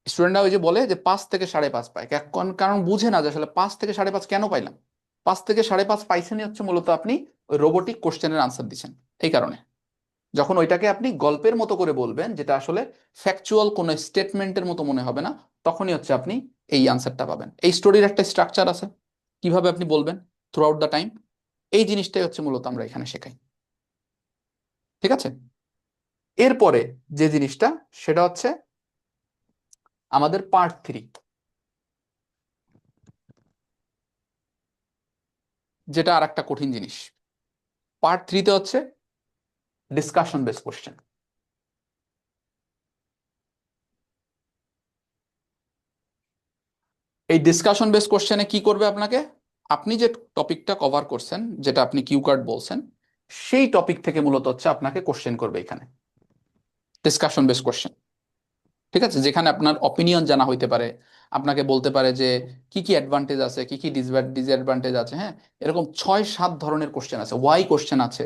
S1: স্টুডেন্টরা ওই যে বলে যে 5 থেকে 5.5 পায়, কারণ বুঝে না যে আসলে 5 থেকে 5.5 কেন পাইলাম। 5 থেকে 5.5 পাইছেনই হচ্ছে মূলত আপনি ওই রোবোটিক কোশ্চেনের আনসার দিচ্ছেন। এই কারণে যখন ওইটাকে আপনি গল্পের মতো করে বলবেন, যেটা আসলে ফ্যাকচুয়াল কোনো স্টেটমেন্টের মতো মনে হবে না, তখনই হচ্ছে আপনি এই আনসারটা পাবেন। এই স্টোরির একটা স্ট্রাকচার আছে, কিভাবে আপনি বলবেন থ্রু আউট দ্য টাইম, এই জিনিসটাই হচ্ছে মূলত আমরা এখানে শেখাই, ঠিক আছে। এরপরে যে জিনিসটা সেটা হচ্ছে আমাদের পার্ট থ্রি, যেটা আর একটা কঠিন জিনিস। পার্ট থ্রিতে হচ্ছে ডিসকাশন বেস কোশ্চেন। এই ডিসকাশন বেস কোশ্চেনে কি করবে আপনাকে, আপনি যে টপিকটা কভার করছেন, যেটা আপনি কিউ কার্ড বলছেন, সেই টপিক থেকে মূলত হচ্ছে আপনাকে কোশ্চেন করবে এখানে, ডিসকাশন বেস কোশ্চেন, ঠিক আছে। যেখানে আপনার অপিনিয়ন জানা হইতে পারে, আপনাকে বলতে পারে যে কি কি অ্যাডভান্টেজ আছে, কি কি ডিসঅ্যাডভান্টেজ আছে, হ্যাঁ, এরকম 6-7 ধরনের কোশ্চেন আছে, ওয়াই কোশ্চেন আছে।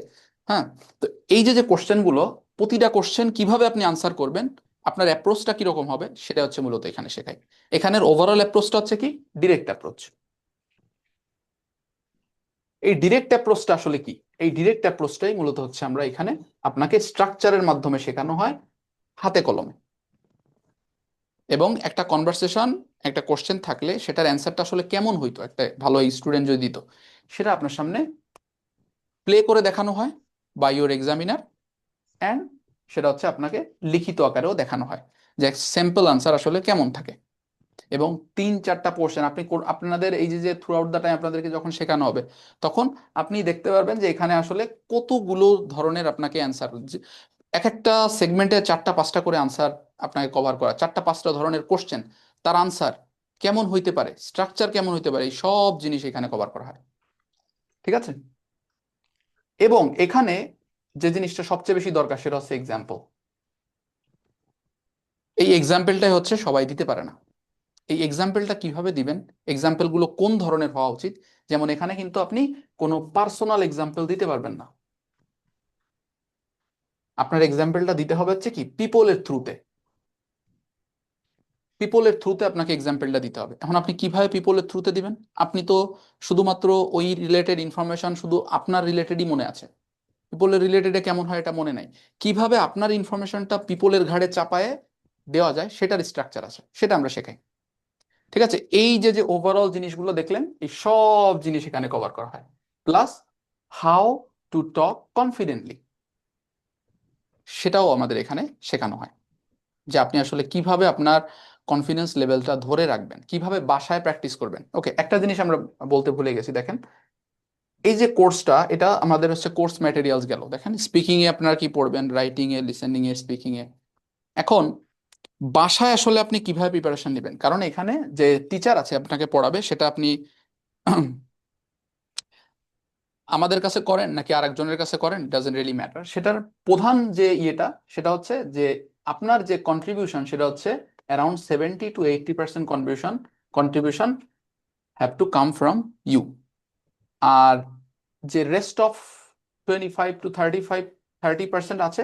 S1: হ্যাঁ, তো এই যে যে কোশ্চেন গুলো, প্রতিটা কোশ্চেন কিভাবে আপনি আনসার করবেন, আপনার অ্যাপ্রোচটা কিরকম হবে, সেটা হচ্ছে মূলত এখানে শেখাই। এখানের ওভারঅল অ্যাপ্রোচটা হচ্ছে কি, ডিরেক্ট অ্যাপ্রোচ। এই ডিরেক্ট অ্যাপ্রোচটা আসলে কি, এই ডিরেক্ট অ্যাপ্রোচটাই মূলত হচ্ছে আমরা এখানে আপনাকে স্ট্রাকচারের মাধ্যমে শেখানো হয়, হাতে কলমে। এবং একটা কনভারসেশন, একটা কোশ্চেন থাকলে সেটার অ্যান্সারটা আসলে কেমন হইতো একটা ভালো স্টুডেন্ট যদি দিত, সেটা আপনার সামনে প্লে করে দেখানো হয় বাই ইউর এক্সামিনার, অ্যান্ড সেটা হচ্ছে আপনাকে লিখিত আকারেও দেখানো হয় যে স্যাম্পল আনসার আসলে কেমন থাকে। এবং 3-4টা পোর্শন আপনি আপনাদের এই যে যে থ্রু আউট দ্য টাইম আপনাদেরকে যখন শেখানো হবে, তখন আপনি দেখতে পারবেন যে এখানে আসলে কতগুলো ধরনের আপনাকে অ্যান্সার, এক একটা সেগমেন্টে 4টা 5টা করে আনসার আপনাকে কভার করা, 4টা 5টা ধরনের কোশ্চেন, তার আনসার, কেমন হইতে পারে, স্ট্রাকচার কেমন হইতে পারে, এই সব জিনিস এখানে কভার করা হয়। ঠিক আছে, এবং এখানে যে জিনিসটা সবচেয়ে বেশি দরকার সেটা হচ্ছে এক্সাম্পল। এই এক্সাম্পলটাই হচ্ছে সবাই দিতে পারে না। এই এক্সাম্পলটা কিভাবে দিবেন, এক্সাম্পল গুলো কোন ধরনের হওয়া উচিত, যেমন এখানে কিন্তু আপনি কোনো পার্সোনাল এক্সাম্পল দিতে পারবেন না। আপনার এক্সাম্পলটা দিতে হবে হচ্ছে কি পিপলের থ্রুতে, পিপলের থ্রুতে আপনাকে এক্সাম্পলটা দিতে হবে। এখন আপনি কিভাবে পিপলের থ্রুতে দিবেন? আপনি তো শুধুমাত্র ওই রিলেটেড ইনফরমেশন শুধু আপনার রিলেটেডই মনে আছে, পিপলের রিলেটেডে কেমন হয় এটা মনে নাই। কিভাবে আপনার ইনফরমেশনটা পিপলের ঘাড়ে চাপায়ে দেওয়া যায় সেটার স্ট্রাকচার আছে, সেটা আমরা শেখাই। ঠিক আছে, এই যে যে ওভারঅল জিনিসগুলো দেখলেন, এই সব জিনিস এখানে কভার করা হয়। Plus how to talk confidently, সেটাও আমাদের এখানে শেখানো হয়, যে আপনি আসলে কিভাবে আপনার কনফিডেন্স লেভেলটা ধরে রাখবেন, কিভাবে বাসায় প্র্যাকটিস করবেন। ওকে, একটা জিনিস আমরা বলতে ভুলে গেছি, দেখেন এই যে কোর্সটা, এটা আমাদের হচ্ছে কোর্স ম্যাটেরিয়ালস গেল। দেখেন স্পিকিং এ আপনারা কি পড়বেন, রাইটিং এ, লিসেনিং এ, স্পিকিং এ। এখন বাসায় আসলে আপনি কিভাবে প্রিপারেশন নেবেন, কারণ এখানে যে টিচার আছে আপনাকে পড়াবে সেটা আপনি আমাদের কাছে করেন নাকি আরেকজনের কাছে করেন, ডাজন্ট রিয়েলি ম্যাটার। সেটার প্রধান যে ইয়েটা সেটা হচ্ছে যে আপনার যে কন্ট্রিবিউশন সেটা হচ্ছে around 70 to 80% contribution contribution have to come from you. আর যে রেস্ট অফ 25 to 30% আছে,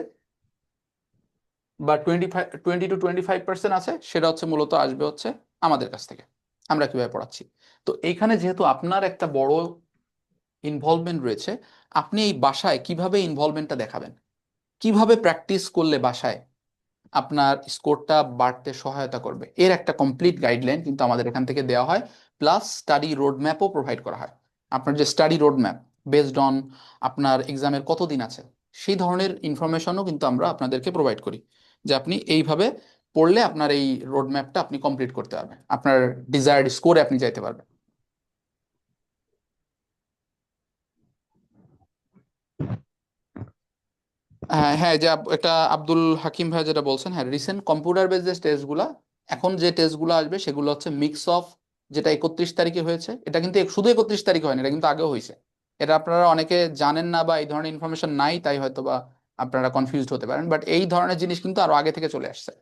S1: বা 20 to 25% আছে, সেটা হচ্ছে মূলত আসবে হচ্ছে আমাদের কাছ থেকে, আমরা কিভাবে পড়াচ্ছি। তো এইখানে যেহেতু আপনার একটা বড় ইনভলভমেন্ট রয়েছে, আপনি এই বাসায় কিভাবে ইনভলভমেন্টটা দেখাবেন, কিভাবে প্র্যাকটিস করলে বাসায় আপনার স্কোরটা বাড়তে সহায়তা করবে, এর একটা কমপ্লিট গাইডলাইন কিন্তু আমাদের এখান থেকে দেওয়া হয়। প্লাস স্টাডি রোড ম্যাপও প্রোভাইড করা হয়। আপনার যে study road map based on আপনার এক্সামের কতদিন আছে, সেই ধরনের ইনফরমেশনও কিন্তু আমরা আপনাদেরকে প্রোভাইড করি, যে আপনি এইভাবে পড়লে আপনার এই রোড ম্যাপটা আপনি কমপ্লিট করতে পারবেন, আপনার ডিজায়ার্ড স্কোরে আপনি যাইতে পারবেন। হ্যাঁ হ্যাঁ, যে এটা আব্দুল হাকিম ভাই যেটা বলছেন, হ্যাঁ রিসেন্ট কম্পিউটার বেসড যে টেস্টগুলা, এখন যে টেস্টগুলো আসবে সেগুলো হচ্ছে মিক্স অফ, যেটা 31 তারিখে হয়েছে, এটা কিন্তু শুধু 31 তারিখে হয়নি, এটা কিন্তু আগেও হয়েছে। এটা আপনারা অনেকে জানেন না বা এই ধরনের ইনফরমেশন নাই, তাই হয়তো বা আপনারা কনফিউজড হতে পারেন, বাট এই ধরনের জিনিস কিন্তু আরো আগে থেকে চলে আসছে।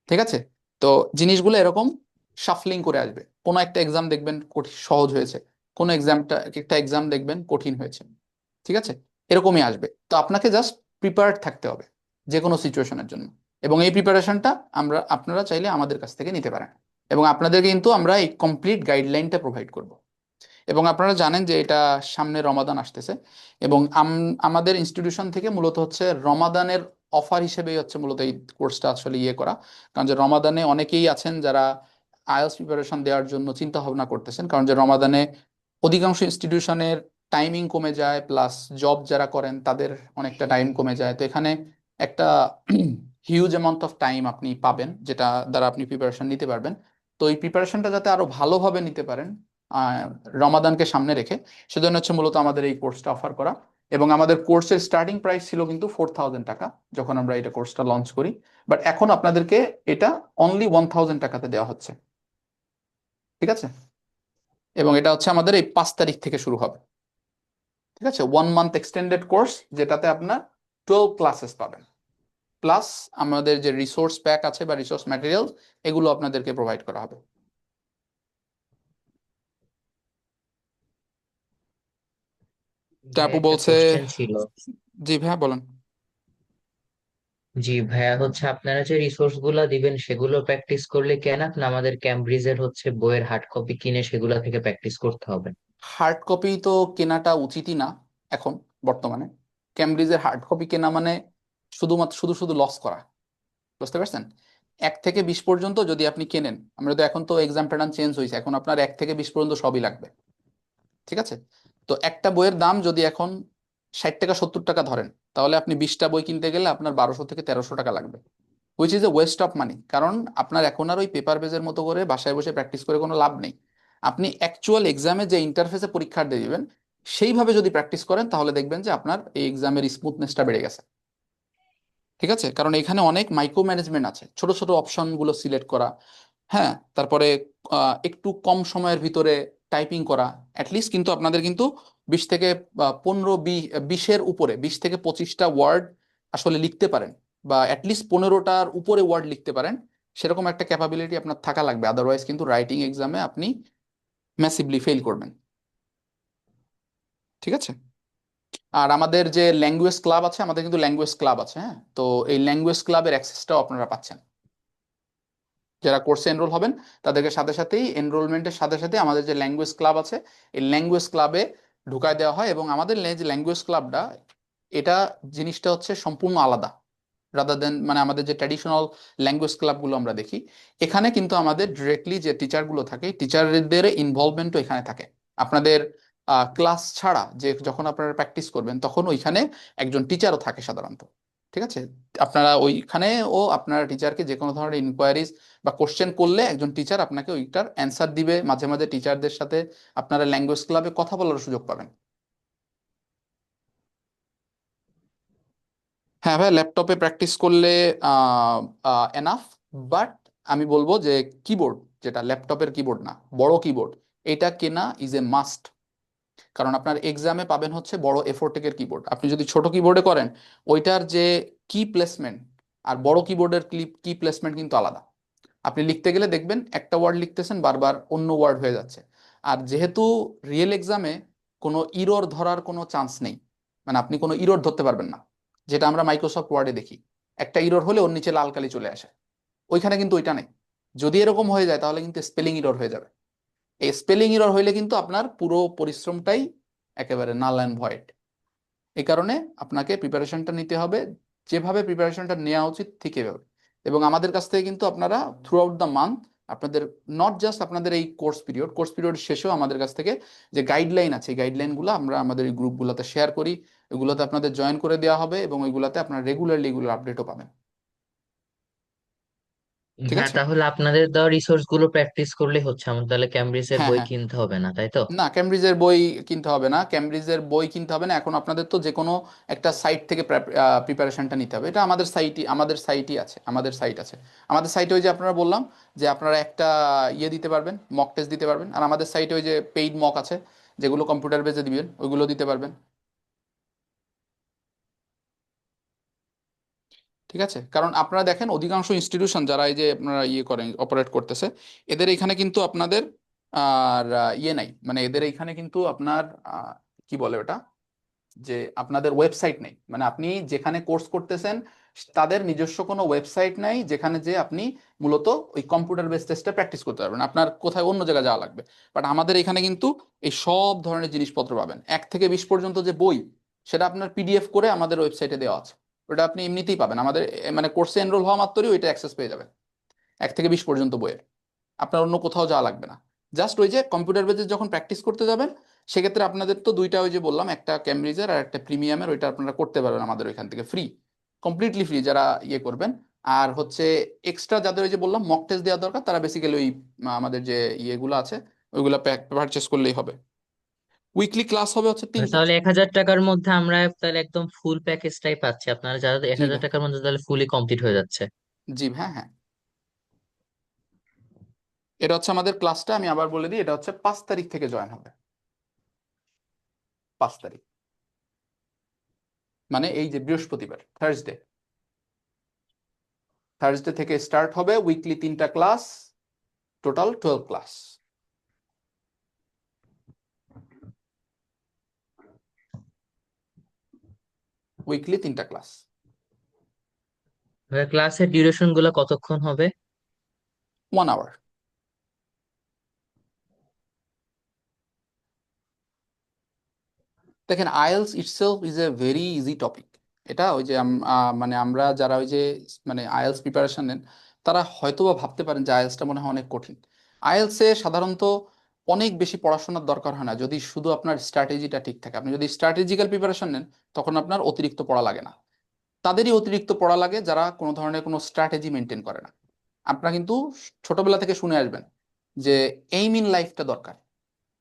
S1: ঠিক আছে, তো জিনিসগুলো এরকম শাফলিং করে আসবে। কোনো একটা এক্সাম দেখবেন কঠিন সহজ হয়েছে, কোনো এক্সামটা একটা এক্সাম দেখবেন কঠিন হয়েছে। ঠিক আছে, এরকমই আসবে। তো আপনাকে জাস্ট প্রিপেয়ার্ড থাকতে হবে যে কোনো সিচুয়েশনের জন্য, এবং এই প্রিপারেশনটা আপনারা চাইলে আমাদের কাছ থেকে নিতে পারেন, এবং আপনাদেরকে কিন্তু আমরা এই কমপ্লিট গাইডলাইনটা প্রোভাইড করব। এবং আপনারা জানেন যে এটা সামনে রমাদান আসতেছে, এবং আমাদের ইনস্টিটিউশন থেকে মূলত হচ্ছে রমাদানের অফার হিসেবেই হচ্ছে মূলত এই কোর্সটা আসলে ইয়ে করা। কারণ যে রমাদানে অনেকেই আছেন যারা আইএলটিএস প্রিপারেশন দেওয়ার জন্য চিন্তা ভাবনা করতেছেন, কারণ যে রমাদানে অধিকাংশ ইনস্টিটিউশনের টাইমিং কমে যায়, প্লাস জব যারা করেন তাদের অনেকটা টাইম কমে যায়। তো এখানে একটা হিউজ অ্যামাউন্ট অফ টাইম আপনি পাবেন, যেটা দ্বারা আপনি প্রিপারেশন নিতে পারবেন। তো এই প্রিপারেশনটা যাতে আরো ভালোভাবে নিতে পারেন আহ, রমাদানকে সামনে রেখে, সেজন্য হচ্ছে মূলত আমাদের এই কোর্সটা অফার করা। এবং আমাদের কোর্সের স্টার্টিং প্রাইস ছিল কিন্তু 4000 টাকা যখন আমরা এটা কোর্সটা লঞ্চ করি, বাট এখন আপনাদেরকে এটা অনলি 1000 টাকাতে দেওয়া হচ্ছে। ঠিক আছে, এবং এটা হচ্ছে আমাদের এই 5 তারিখ থেকে শুরু হবে। ঠিক আছে, 1 মান্থ এক্সটেন্ডেড কোর্স, যেটাতে আপনার 12 ক্লাসেস পাবেন, প্লাস আমাদের যে রিসোর্স প্যাক আছে বা রিসোর্স ম্যাটেরিয়াল, এগুলো আপনাদেরকে প্রোভাইড করা হবে। তো
S4: ভাই
S1: আপু
S4: একটা
S1: বলছে,
S4: কোশ্চেন ছিল।
S1: জি ভাইয়া বলেন।
S4: জি ভাইয়া, হচ্ছে আপনারা যে রিসোর্স গুলা দিবেন সেগুলো প্র্যাকটিস করলে কেন না আমাদের ক্যামব্রিজের হচ্ছে বইয়ের হার্ড কপি কিনে সেগুলা থেকে প্র্যাকটিস করতে হবে?
S1: হার্ড কপি তো কেনাটা উচিতই না এখন বর্তমানে। ক্যামব্রিজের হার্ড কপি কেনা মানে শুধুমাত্র শুধু শুধু লস করা, বুঝতে পারছেন? 1 থেকে 20 পর্যন্ত যদি আপনি কেনেন, আমরা তো এখন তো এক্সাম প্যাটার্ন চেঞ্জ হয়েছে, এখন আপনার 1 থেকে 20 পর্যন্ত সবই লাগবে। ঠিক আছে, তো একটা বইয়ের দাম যদি এখন 60 টাকা 70 টাকা ধরেন, তাহলে আপনি 20টা বই কিনতে গেলে আপনার 1200 থেকে 1300 টাকা লাগবে, which is a West of money. কারণ আপনার এখন আর ওই পেপার বেজের মতো করে বাসায় বসে প্র্যাকটিস করে কোনো লাভ নেই। আপনি অ্যাকচুয়াল এক্সামে যে ইন্টারফেসে পরীক্ষা দিয়ে দিবেন, সেইভাবে যদি প্র্যাকটিস করেন তাহলে দেখবেন যে আপনার এই এক্সামের স্মুথনেসটা বেড়ে গেছে। ঠিক আছে, কারণ এখানে অনেক মাইক্রো ম্যানেজমেন্ট আছে, ছোট ছোট অপশন গুলো সিলেক্ট করা, হ্যাঁ, তারপরে একটু কম সময়ের ভিতরে টাইপিং করা অ্যাটলিস্ট, কিন্তু আপনাদের কিন্তু 20 থেকে 15 20-এর উপরে 20 থেকে 25টা ওয়ার্ড আসলে লিখতে পারেন, বা অ্যাটলিস্ট 15টার উপরে ওয়ার্ড লিখতে পারেন, সেরকম একটা ক্যাপাবিলিটি আপনার থাকা লাগবে। আদারওয়াইজ কিন্তু রাইটিং এক্সামে আপনি ম্যাসিভলি ফেল করবেন। ঠিক আছে। আর আমাদের যে ল্যাঙ্গুয়েজ ক্লাব আছে, আমাদের কিন্তু ল্যাঙ্গুয়েজ ক্লাব আছে, হ্যাঁ, তো এই ল্যাঙ্গুয়েজ ক্লাবের অ্যাক্সেসটাও আপনারা পাচ্ছেন। যারা কোর্সে এনরোল হবেন তাদেরকে সাথে সাথেই, এনরোলমেন্টের সাথে সাথে আমাদের যে ল্যাঙ্গুয়েজ ক্লাব আছে, এই ল্যাঙ্গুয়েজ ক্লাবে ঢুকায় দেওয়া হয়। এবং আমাদের যে ল্যাঙ্গুয়েজ ক্লাবটা, এটা জিনিসটা হচ্ছে সম্পূর্ণ আলাদা রাদার দেন, মানে আমাদের যে ট্র্যাডিশনাল ল্যাঙ্গুয়েজ ক্লাবগুলো আমরা দেখি, এখানে কিন্তু আমাদের ডিরেক্টলি যে টিচারগুলো থাকে, টিচারদের ইনভলভমেন্টও এখানে থাকে। আপনাদের ক্লাস ছাড়া যে যখন আপনারা প্র্যাকটিস করবেন, তখন ওইখানে একজন টিচারও থাকে সাধারণত। ঠিক আছে। আপনারা ওইখানে ও আপনারা টিচারকে যে কোনো ধরনের ইনকোয়ারিজ বা কোশ্চেন করলে একজন টিচার আপনাকে ওইটার অ্যান্সার দিবে। মাঝে মাঝে টিচারদের সাথে আপনারা ল্যাঙ্গুয়েজ ক্লাবে কথা বলার সুযোগ পাবেন। হ্যাঁ ভাই, ল্যাপটপে প্র্যাকটিস করলে এনাফ, বাট আমি বলবো যে কিবোর্ড, যেটা ল্যাপটপের কিবোর্ড না, বড় কিবোর্ড, এটা কেনা ইজ এ মাস্ট। কারণ আপনার এক্সামে পাবেন হচ্ছে বড় এফোর্টেকের কিবোর্ড। আপনি যদি ছোট কিবোর্ডে করেন, ওইটার যে কি প্লেসমেন্ট আর বড় কিবোর্ডের কি প্লেসমেন্ট কিন্তু আলাদা। আপনি লিখতে গেলে দেখবেন একটা ওয়ার্ড লিখতেছেন, বারবার অন্য ওয়ার্ড হয়ে যাচ্ছে। আর যেহেতু রিয়েল এক্সামে কোনো ইরর ধরার কোনো চান্স নেই, মানে আপনি কোনো ইরর ধরতে পারবেন না, যেটা আমরা মাইক্রোসফট ওয়ার্ডে দেখি, একটা ইরর হলে ওর নিচে লাল কালি চলে আসে। ওইখানে কিন্তু ওইটা নেই। যদি এরকম হয়ে যায় তাহলে কিন্তু স্পেলিং ইরর হয়ে যাবে। এই স্পেলিং ইরর হইলে কিন্তু আপনার পুরো পরিশ্রমটাই একেবারে নাল অ্যান্ড ভয়েড। এই কারণে আপনাকে প্রিপারেশনটা নিতে হবে যেভাবে প্রিপারেশনটা নেওয়া উচিত, ঠিক এভাবে। এবং আমাদের কাছ থেকে কিন্তু আপনারা থ্রু আউট দ্য মান্থ, আপনাদের নট জাস্ট আপনাদের এই কোর্স পিরিয়ড শেষেও আমাদের কাছ থেকে যে গাইডলাইন আছে, এই গাইডলাইনগুলো আমরা আমাদের এই গ্রুপগুলোতে শেয়ার করি। এগুলোতে আপনাদের জয়েন করে দেওয়া হবে এবং ওইগুলোতে আপনারা রেগুলারলি এগুলোর আপডেটও পাবেন। ঠিক
S4: হ্যাঁ,
S1: আছে।
S4: তাহলে আপনাদের দেওয়া রিসোর্স গুলো প্র্যাকটিস করলেই হচ্ছে, আমার তাহলে ক্যামব্রিজের
S1: হ্যাঁ
S4: বই
S1: হ্যাঁ।
S4: কিনতে হবে না, তাই তো?
S1: না, ক্যামব্রিজের বই কিনতে হবে না, ক্যামব্রিজের বই কিনতে হবে না। এখন আপনাদের তো যে কোনো একটা সাইট থেকে প্রিপারেশনটা নিতে হবে। এটা আমাদের সাইটই আছে, আমাদের সাইট আছে। আমাদের সাইটে ওই যে আপনারা বললাম যে আপনারা একটা ইয়ে দিতে পারবেন, মক টেস্ট দিতে পারবেন। আর আমাদের সাইটে ওই যে পেইড মক আছে, যেগুলো কম্পিউটার বেজে দিবেন, ওইগুলো দিতে পারবেন। ঠিক আছে। কারণ আপনারা দেখেন অধিকাংশ ইনস্টিটিউশন যারা এই যে আপনারা ইয়ে করেন, অপারেট করতেছে, এদের এখানে কিন্তু আপনাদের আর ইয়ে নাই, মানে এদের এখানে কিন্তু আপনার কি বলে ওটা, যে আপনাদের ওয়েবসাইট নেই। মানে আপনি যেখানে কোর্স করতেছেন তাদের নিজস্ব কোনো ওয়েবসাইট নাই, যেখানে যে আপনি মূলত ওই কম্পিউটার বেস টেস্টে প্র্যাকটিস করতে পারবেন। আপনার কোথায় অন্য জায়গায় যাওয়া লাগবে। বাট আমাদের এখানে কিন্তু এই সব ধরনের জিনিসপত্র পাবেন। 1 থেকে 20 পর্যন্ত যে বই, সেটা আপনার পিডিএফ করে আমাদের ওয়েবসাইটে দেওয়া আছে। ওটা আপনি এমনিতেই পাবেন আমাদের, মানে কোর্সে এনরোল হওয়া মাত্রই ওইটা অ্যাক্সেস পেয়ে যাবেন। 1 থেকে 20 পর্যন্ত বইয়ের, আপনার অন্য কোথাও যাওয়া লাগবে না। জাস্ট ওই যে কম্পিউটার বেজে যখন প্র্যাকটিস করতে যাবেন, সেক্ষেত্রে আপনাদের তো দুইটা, ওই যে বললাম, একটা ক্যামব্রিজের আর একটা প্রিমিয়ামের, ওইটা আপনারা করতে পারবেন আমাদের ওইখান থেকে ফ্রি, কমপ্লিটলি ফ্রি যারা ইয়ে করবেন। আর হচ্ছে এক্সট্রা যাদের ওই যে বললাম মক টেস্ট দেওয়া দরকার, তারা বেসিক্যালি ওই আমাদের যে ইয়েগুলো আছে ওইগুলো পারচেস করলেই হবে। উইকলি ক্লাস হবে হচ্ছে 3টা।
S4: তাহলে 1,000 টাকার মধ্যে আমরা তাহলে একদম ফুল প্যাকেজটাই পাচ্ছি, আপনারা যারা এক
S1: জি
S4: হাজার
S1: ভাই।
S4: টাকার মধ্যে তাহলে ফুলি কমপ্লিট হয়ে যাচ্ছে।
S1: জি হ্যাঁ হ্যাঁ। এটা হচ্ছে আমাদের ক্লাসটা, আমি আবার বলে দিই, এটা হচ্ছে 5 তারিখ থেকে জয়েন হবে। 5 তারিখ মানে এই যে বৃহস্পতিবার, থার্সডে। থার্সডে থেকে স্টার্ট হবে উইকলি 3টা ক্লাস, টোটাল 12 ক্লাস। উইকলি 3টা ক্লাস।
S4: ক্লাসের ডিউরেশন গুলো কতক্ষণ হবে?
S1: 1 আওয়ার। দেখেন, IELTS itself is a very easy topic. এটা ওই যে মানে আমরা যারা ওই যে মানে আইএলস প্রিপারেশন নেন, তারা হয়তোবা ভাবতে পারেন যে আইএলসটা মনে হয় অনেক কঠিন। আইএলসে সাধারণত অনেক বেশি পড়াশোনার দরকার হয় না, যদি শুধু আপনার স্ট্র্যাটেজিটা ঠিক থাকে। আপনি যদি স্ট্র্যাটেজিক্যাল প্রিপারেশন নেন, তখন আপনার অতিরিক্ত পড়া লাগে না। তাদেরই অতিরিক্ত পড়া লাগে যারা কোনো ধরনের কোনো স্ট্র্যাটেজি মেনটেন করে না। আপনারা কিন্তু ছোটবেলা থেকে শুনে আসবেন যে এইম ইন লাইফটা দরকার।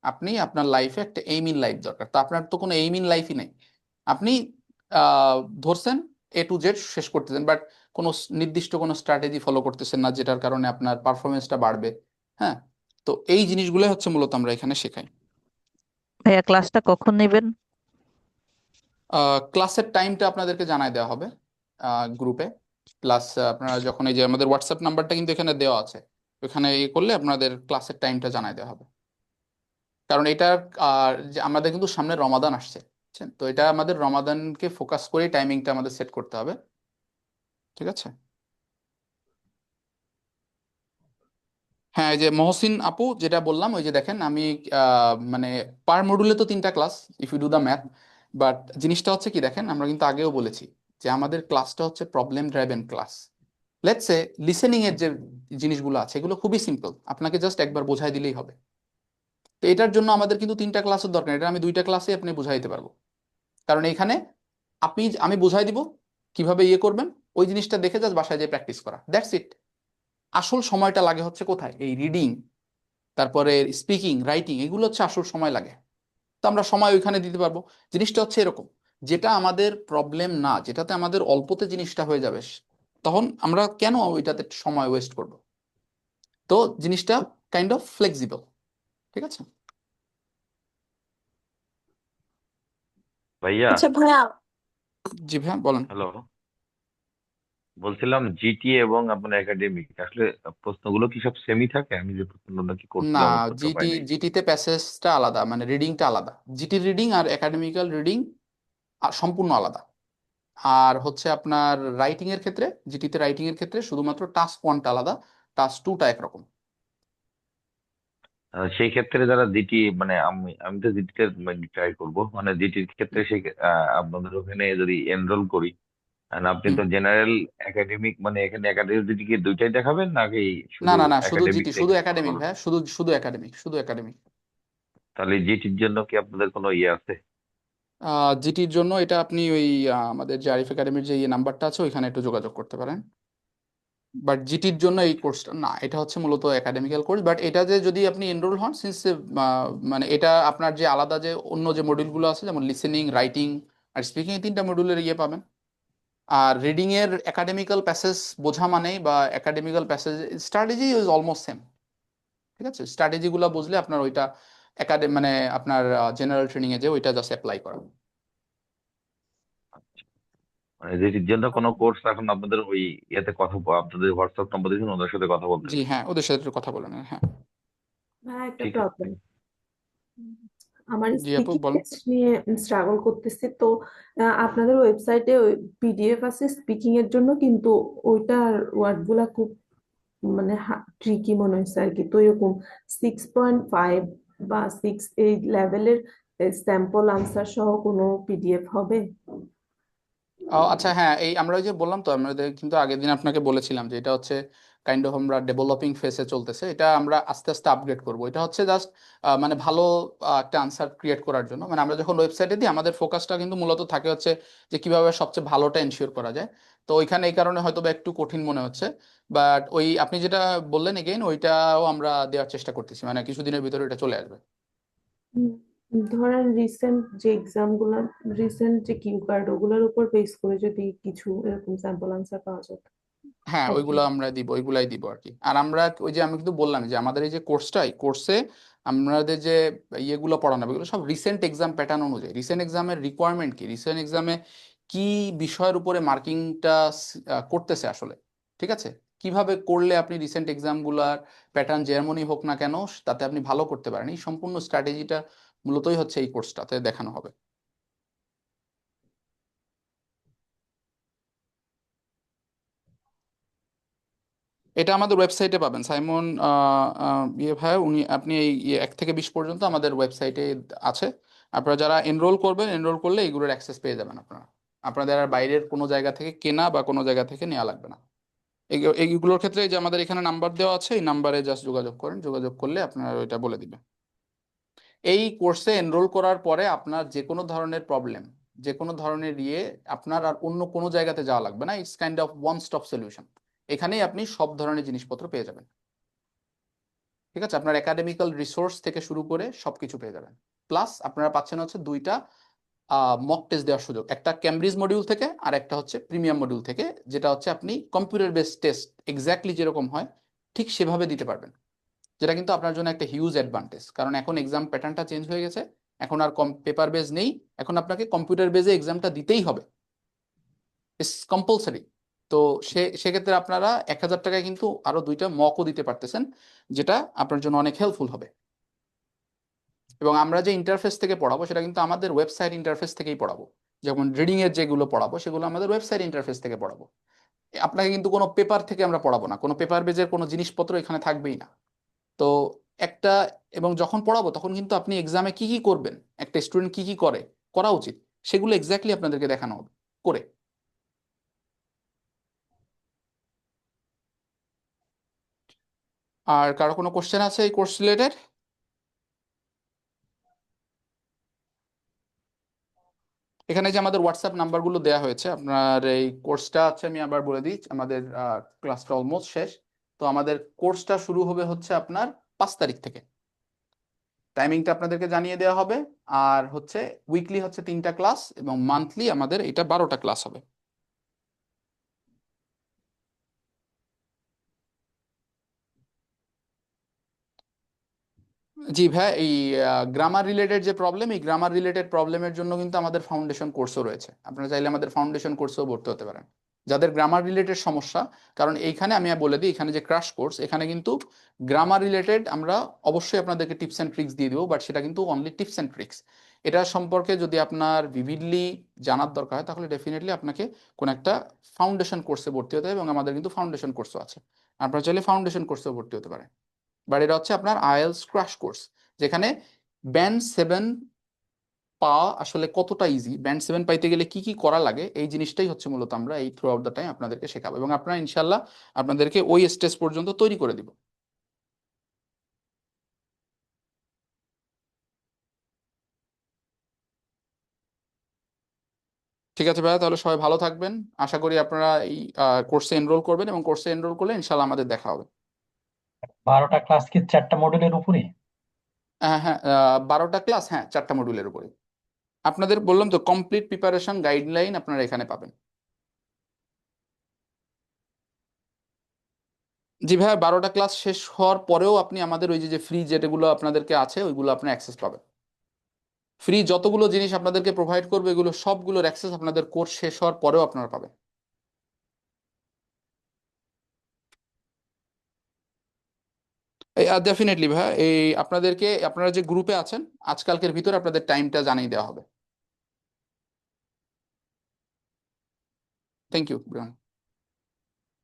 S1: আপনি আপনার লাইফে একটা এইম ইন লাইফ দরকার, তো আপনার তো কোনো এইম ইন লাইফই নেই। আপনি আহ, ধরছেন A to Z শেষ করতেছেন, বাট কোনো নির্দিষ্ট কোনো স্ট্র্যাটেজি ফলো করতেছেন না যেটার কারণে আপনার পারফরমেন্সটা বাড়বে। হ্যাঁ, তো এই জিনিসগুলো হচ্ছে মূলত আমরা এখানে শেখাই।
S5: ভাইয়া ক্লাসটা কখন নেবেন?
S1: ক্লাসের টাইমটা আপনাদেরকে জানাই দেওয়া হবে গ্রুপে। প্লাস আপনারা যখন এই যে আমাদের হোয়াটসঅ্যাপ নাম্বারটা কিন্তু এখানে দেওয়া আছে, ওখানে ইয়ে করলে আপনাদের ক্লাসের টাইমটা জানাই দেওয়া হবে। কারণ এটা যে আমাদের কিন্তু সামনে রমাদান আসছে, বুঝছেন? তো এটা আমাদের রমাদানকে ফোকাস করেই টাইমিংটা আমাদের সেট করতে হবে। ঠিক আছে। হ্যাঁ, এই যে মহসিন আপু যেটা বললাম, ওই যে দেখেন আমি মানে পার মডিউলে তো 3টা class, if you do the math. But জিনিসটা হচ্ছে কি, দেখেন আমরা কিন্তু আগেও বলেছি যে আমাদের ক্লাসটা হচ্ছে problem driven class. Let's say listening এর যে জিনিসগুলো আছে এগুলো খুবই সিম্পল, আপনাকে জাস্ট একবার বোঝাই দিলেই হবে। তো এটার জন্য আমাদের কিন্তু 3টা ক্লাসের দরকার, এটা আমি 2টা ক্লাসে আপনি বুঝাই দিতে পারবো। কারণ এখানে আমি বুঝাই দিব কিভাবে ইয়ে করবেন, ওই জিনিসটা দেখে জাস্ট বাসায় যেয়ে প্র্যাকটিস করা, দ্যাটস ইট। আসল সময়টা লাগে হচ্ছে কোথায়, এই রিডিং, তারপরে স্পিকিং, রাইটিং, এগুলো হচ্ছে আসল সময় লাগে। তো আমরা সময় ওইখানে দিতে পারবো। জিনিসটা হচ্ছে এরকম, যেটা আমাদের প্রবলেম না, যেটাতে আমাদের অল্পতে জিনিসটা হয়ে যাবে, তখন আমরা কেন ওইটাতে সময় ওয়েস্ট করব? তো জিনিসটা কাইন্ড অফ ফ্লেক্সিবল। ঠিক আছে।
S2: ভাইয়া।
S6: আচ্ছা ভাইয়া,
S1: জি ভাইয়া বলেন।
S2: হ্যালো, বলছিলাম জিটি এবং আপনার একাডেমিক আসলে প্রশ্নগুলো কি সব সেমই থাকে? আমি যে প্রশ্নগুলো কি
S1: না,
S2: করছিলাম উত্তরটা পাই নাই।
S1: জিটিতে প্যাসেজটা আলাদা, মানে রিডিংটা আলাদা। জিটির রিডিং আর একাডেমিক্যাল রিডিং সম্পূর্ণ আলাদা। আর হচ্ছে আপনার রাইটিং এর ক্ষেত্রে, জিটিতে রাইটিং এর ক্ষেত্রে শুধুমাত্র টাস্ক 1টা আলাদা, টাস্ক 2টা একরকম।
S2: সেই ক্ষেত্রে যারা জিটি মানে আমি আমি তো জিটিতে ট্রাই করব, মানে জিটির ক্ষেত্রে সেই আপনাদের ওখানে যদি এনরোল করি, and আপনি
S1: হুম।
S2: তো জেনারেল একাডেমিক মানে এখানে একাডেমিক জিটি কি দুইটাই দেখাবেন নাকি
S1: না
S2: শুধু
S1: না না, শুধু
S2: একাডেমিক
S1: জিটি, শুধু
S2: থেকে
S1: একাডেমিক
S2: হল?
S1: ভাইয়া, শুধু শুধু একাডেমিক, শুধু একাডেমিক।
S2: তাহলে জিটির জন্য কি আপনাদের কোনো ইয়ে আছে?
S1: জিটির জন্য এটা আপনি ওই আমাদের যে আরিফ একাডেমির যে ইয়ে নাম্বারটা আছে ওইখানে একটু যোগাযোগ করতে পারেন। বাট জিটির জন্য এই কোর্সটা না, এটা হচ্ছে মূলত একাডেমিক্যাল কোর্স। বাট এটা যে যদি আপনি এনরোল হন, সিন্স মানে এটা আপনার যে আলাদা যে অন্য যে মডিউলগুলো আছে যেমন লিসেনিং, রাইটিং আর স্পিকিং, এই 3টা মডিউলের ইয়ে পাবেন। আর রিডিং এর একাডেমিক্যাল প্যাসেজ বোঝা মানে বা academical passage strategy is almost same. ঠিক আছে, স্ট্র্যাটেজিগুলো বুঝলে আপনার ওইটা মানে আপনার জেনারেল ট্রেনিং এ যে ওইটা জাস্ট অ্যাপ্লাই করা।
S2: মানে জিটির জন্য কোনো কোর্স এখন আপনাদের ওই ইয়েতে আপনাদের হোয়াটসঅ্যাপ নম্বর দিয়েছেন, ওদের সাথে কথা বলতে
S1: জি
S2: হবে।
S1: হ্যাঁ, ওদের সাথে একটু কথা বলে নেন। হ্যাঁ।
S6: ভাইয়া একটা
S2: ঠিক আছে।
S6: প্রবলেম। আমার
S1: জি আপু
S6: স্পিকিং
S1: বলেন।
S6: টেস্ট নিয়ে স্ট্রাগল করতেছি তো। আপনাদের ওয়েবসাইটে পিডিএফ আছে স্পিকিং এর জন্য, কিন্তু ওইটার ওয়ার্ড গুলা খুব মানে ট্রিকি মনে হয়েছে আর কি। তো এরকম 6.5 বা 6-8 লেভেলের স্যাম্পল আনসার সহ কোনো পিডিএফ হবে?
S1: আচ্ছা হ্যাঁ, এই আমরা ওই যে বললাম তো, আমাদের কিন্তু আগের দিন আপনাকে বলেছিলাম যে এটা হচ্ছে কাইন্ড অফ আমরা ডেভেলপিং ফেসে চলতেছে, এটা আমরা আস্তে আস্তে আপগ্রেড করব। এটা হচ্ছে জাস্ট মানে ভালো একটা আনসার ক্রিয়েট করার জন্য। মানে আমরা যখন ওয়েবসাইটে দিই আমাদের ফোকাসটা কিন্তু মূলত থাকে হচ্ছে যে কিভাবে সবচেয়ে ভালোটা এনশিওর করা যায়। তো ওইখানে এই কারণে হয়তো বা একটু কঠিন মনে হচ্ছে। বাট ওই আপনি যেটা বললেন এগেইন, ওইটাও আমরা দেওয়ার চেষ্টা করতেছি, মানে কিছুদিনের ভিতরে এটা চলে আসবে।
S6: উম, ধরেন রিসেন্ট যে এক্সাম গুলো, রিসেন্ট যে কিউ কার্ড, ওগুলোর উপর বেস করে যদি কিছু এরকম স্যাম্পল আনসার পাওয়া যেত।
S1: হ্যাঁ,
S6: Okay.
S1: ওইগুলো আমরা দিব, ওইগুলাই দিব আর কি। আর আমরা ওই যে আমি কিন্তু বললাম যে আমাদের এই যে কোর্সটা, এই কোর্সে আমাদের যে ইয়েগুলো পড়ানো হবে এগুলো সব রিসেন্ট এক্সাম প্যাটার্ন অনুযায়ী। রিসেন্ট এক্সামের রিকোয়ারমেন্ট কি, রিসেন্ট এক্সামে কি বিষয়ের উপরে মার্কিংটা করতেছে আসলে, ঠিক আছে, কিভাবে করলে আপনি রিসেন্ট এক্সামগুলার প্যাটার্ন যেমনই হোক না কেন তাতে আপনি ভালো করতে পারেন, এই সম্পূর্ণ স্ট্র্যাটেজিটা মূলতই হচ্ছে এই কোর্সটাতে দেখানো হবে। এটা আমাদের ওয়েবসাইটে পাবেন, সাইমন ইয়ে ভাই উনি, আপনি এই 1 থেকে 20 পর্যন্ত আমাদের ওয়েবসাইটে আছে। আপনারা যারা এনরোল করবেন, এনরোল করলে এইগুলোর অ্যাক্সেস পেয়ে যাবেন আপনারা। আপনাদের আর বাইরের কোনো জায়গা থেকে কেনা বা কোনো জায়গা থেকে নেওয়া লাগবে না। এইগুলোর ক্ষেত্রে এই যে আমাদের এখানে নাম্বার দেওয়া আছে, এই নাম্বারে জাস্ট যোগাযোগ করেন, যোগাযোগ করলে আপনারা ওইটা বলে দিবে। এই কোর্সে এনরোল করার পরে আপনার যে কোনো ধরনের প্রবলেম, যে কোনো ধরনের ইয়ে, আপনার আর অন্য কোনো জায়গাতে যাওয়া লাগবে না। It's kind of one stop solution. এখানেই আপনি সব ধরনের জিনিসপত্র পেয়ে যাবেন। ঠিক আছে, আপনার একাডেমিক্যাল রিসোর্স থেকে শুরু করে সবকিছু পেয়ে যাবেন। প্লাস আপনারা পাচ্ছেন হচ্ছে 2টা মক টেস্ট দেওয়ার সুযোগ, একটা ক্যামব্রিজ মডিউল থেকে আর একটা হচ্ছে প্রিমিয়াম মডিউল থেকে, যেটা হচ্ছে আপনি কম্পিউটার বেসড টেস্ট এক্স্যাক্টলি যেরকম হয় ঠিক সেভাবে দিতে পারবেন, যেটা কিন্তু আপনার জন্য একটা হিউজ অ্যাডভান্টেজ। কারণ এখন এক্সাম প্যাটার্নটা চেঞ্জ হয়ে গেছে, এখন আর পেপার বেস নেই, এখন আপনাকে কম্পিউটার বেসে এক্সামটা দিতেই হবে, ইটস কম্পালসারি। তো সেক্ষেত্রে আপনারা 1,000 টাকায় কিন্তু আরো 2টা মকও দিতে পারতেছেন, যেটা আপনার জন্য অনেক হেল্পফুল হবে। এবং আমরা যে ইন্টারফেস থেকে পড়াবো সেটা কিন্তু আমাদের ওয়েবসাইট ইন্টারফেস থেকেই পড়াবো। যেমন রিডিং এর যেগুলো পড়াবো সেগুলো আমাদের ওয়েবসাইট ইন্টারফেস থেকে পড়াবো। আপনাকে কিন্তু কোনো পেপার থেকে আমরা পড়াবো না, কোনো পেপার বেজের কোনো জিনিসপত্র এখানে থাকবেই না। তো একটা, এবং যখন পড়াবো তখন কিন্তু আপনি এক্সামে কি কি করবেন, একটা স্টুডেন্ট কি কি করা উচিত, সেগুলো এক্স্যাক্টলি আপনাদেরকে দেখানো হবে করে। আর কারো কোনো কোশ্চেন আছে এই কোর্স রিলেটেড? এখানে যে আমাদের হোয়াটসঅ্যাপ নাম্বারগুলো দেওয়া হয়েছে, আপনার এই কোর্সটা আছে, আমি আবার বলে দিই, আমাদের ক্লাসটা অলমোস্ট শেষ। তো আমাদের কোর্সটা শুরু হবে হচ্ছে আপনার 5 তারিখ থেকে, টাইমিংটা আপনাদেরকে জানিয়ে দেওয়া হবে। আর হচ্ছে উইকলি হচ্ছে 3টা ক্লাস, এবং মান্থলি আমাদের এটা 12টা ক্লাস হবে। জি ভাই, এই গ্রামার রিলেটেড যে প্রবলেম, এই গ্রামার রিলেটেড প্রবলেমের জন্য কিন্তু আমাদের ফাউন্ডেশন কোর্সও রয়েছে, আপনারা চাইলে আমাদের ফাউন্ডেশন কোর্সেও ভর্তি হতে পারেন, যাদের গ্রামার রিলেটেড সমস্যা। কারণ এইখানে আমি বলে দিই, এখানে যে ক্র্যাশ কোর্স, এখানে কিন্তু গ্রামার রিলেটেড আমরা অবশ্যই আপনাদেরকে টিপস অ্যান্ড ট্রিক্স দিয়ে দিব, বাট সেটা কিন্তু অনলি টিপস অ্যান্ড ট্রিক্স। এটা সম্পর্কে যদি আপনার ভিভিডলি জানার দরকার হয়, তাহলে ডেফিনেটলি আপনাকে কোন একটা ফাউন্ডেশন কোর্সে ভর্তি হতে হবে, এবং আমাদের কিন্তু ফাউন্ডেশন কোর্সও আছে, আপনারা চাইলে ফাউন্ডেশন কোর্সেও ভর্তি হতে পারেন। বাট এটা হচ্ছে আপনার আইএলটিএস ক্র্যাশ কোর্স, যেখানে ব্যান্ড 7 পাওয়া আসলে কতটা ইজি, ব্যান্ড 7 পাইতে গেলে কি কি করা লাগে, এই জিনিসটাই হচ্ছে মূলত আমরা এই থ্রু আউট দ্য টাইম আপনাদেরকে শেখাবো, এবং আপনারা ইনশাল্লাহ আপনাদেরকে ওই স্টেজ পর্যন্ত তৈরি করে দিব। ঠিক আছে ভাইয়া, তাহলে সবাই ভালো থাকবেন। আশা করি আপনারা এই কোর্সে এনরোল করবেন, এবং কোর্সে এনরোল করলে ইনশাল্লাহ আমাদের দেখা হবে।
S7: 12টা ক্লাস কি 4টা মডেলের উপরে?
S1: হ্যাঁ হ্যাঁ, 12টা ক্লাস, হ্যাঁ 4টা মডিউলের উপরে। আপনাদের বললাম তো, কমপ্লিট প্রিপারেশন গাইডলাইন আপনারা এখানে পাবেন। জি ভাইয়া, 12টা ক্লাস শেষ হওয়ার পরেও আপনি আমাদের ওই যে ফ্রি যেগুলো আপনাদেরকে আছে, ওইগুলো আপনি অ্যাক্সেস পাবেন। ফ্রি যতগুলো জিনিস আপনাদেরকে প্রোভাইড করবে, এগুলো সবগুলোর অ্যাক্সেস আপনাদের কোর্স শেষ হওয়ার পরেও আপনারা পাবেন। ডেফিনেটলি ভাইয়া, এই আপনাদেরকে, আপনারা যে গ্রুপে আছেন, আজকালকের ভিতরে আপনাদের টাইমটা জানিয়ে দেওয়া হবে। Thank you.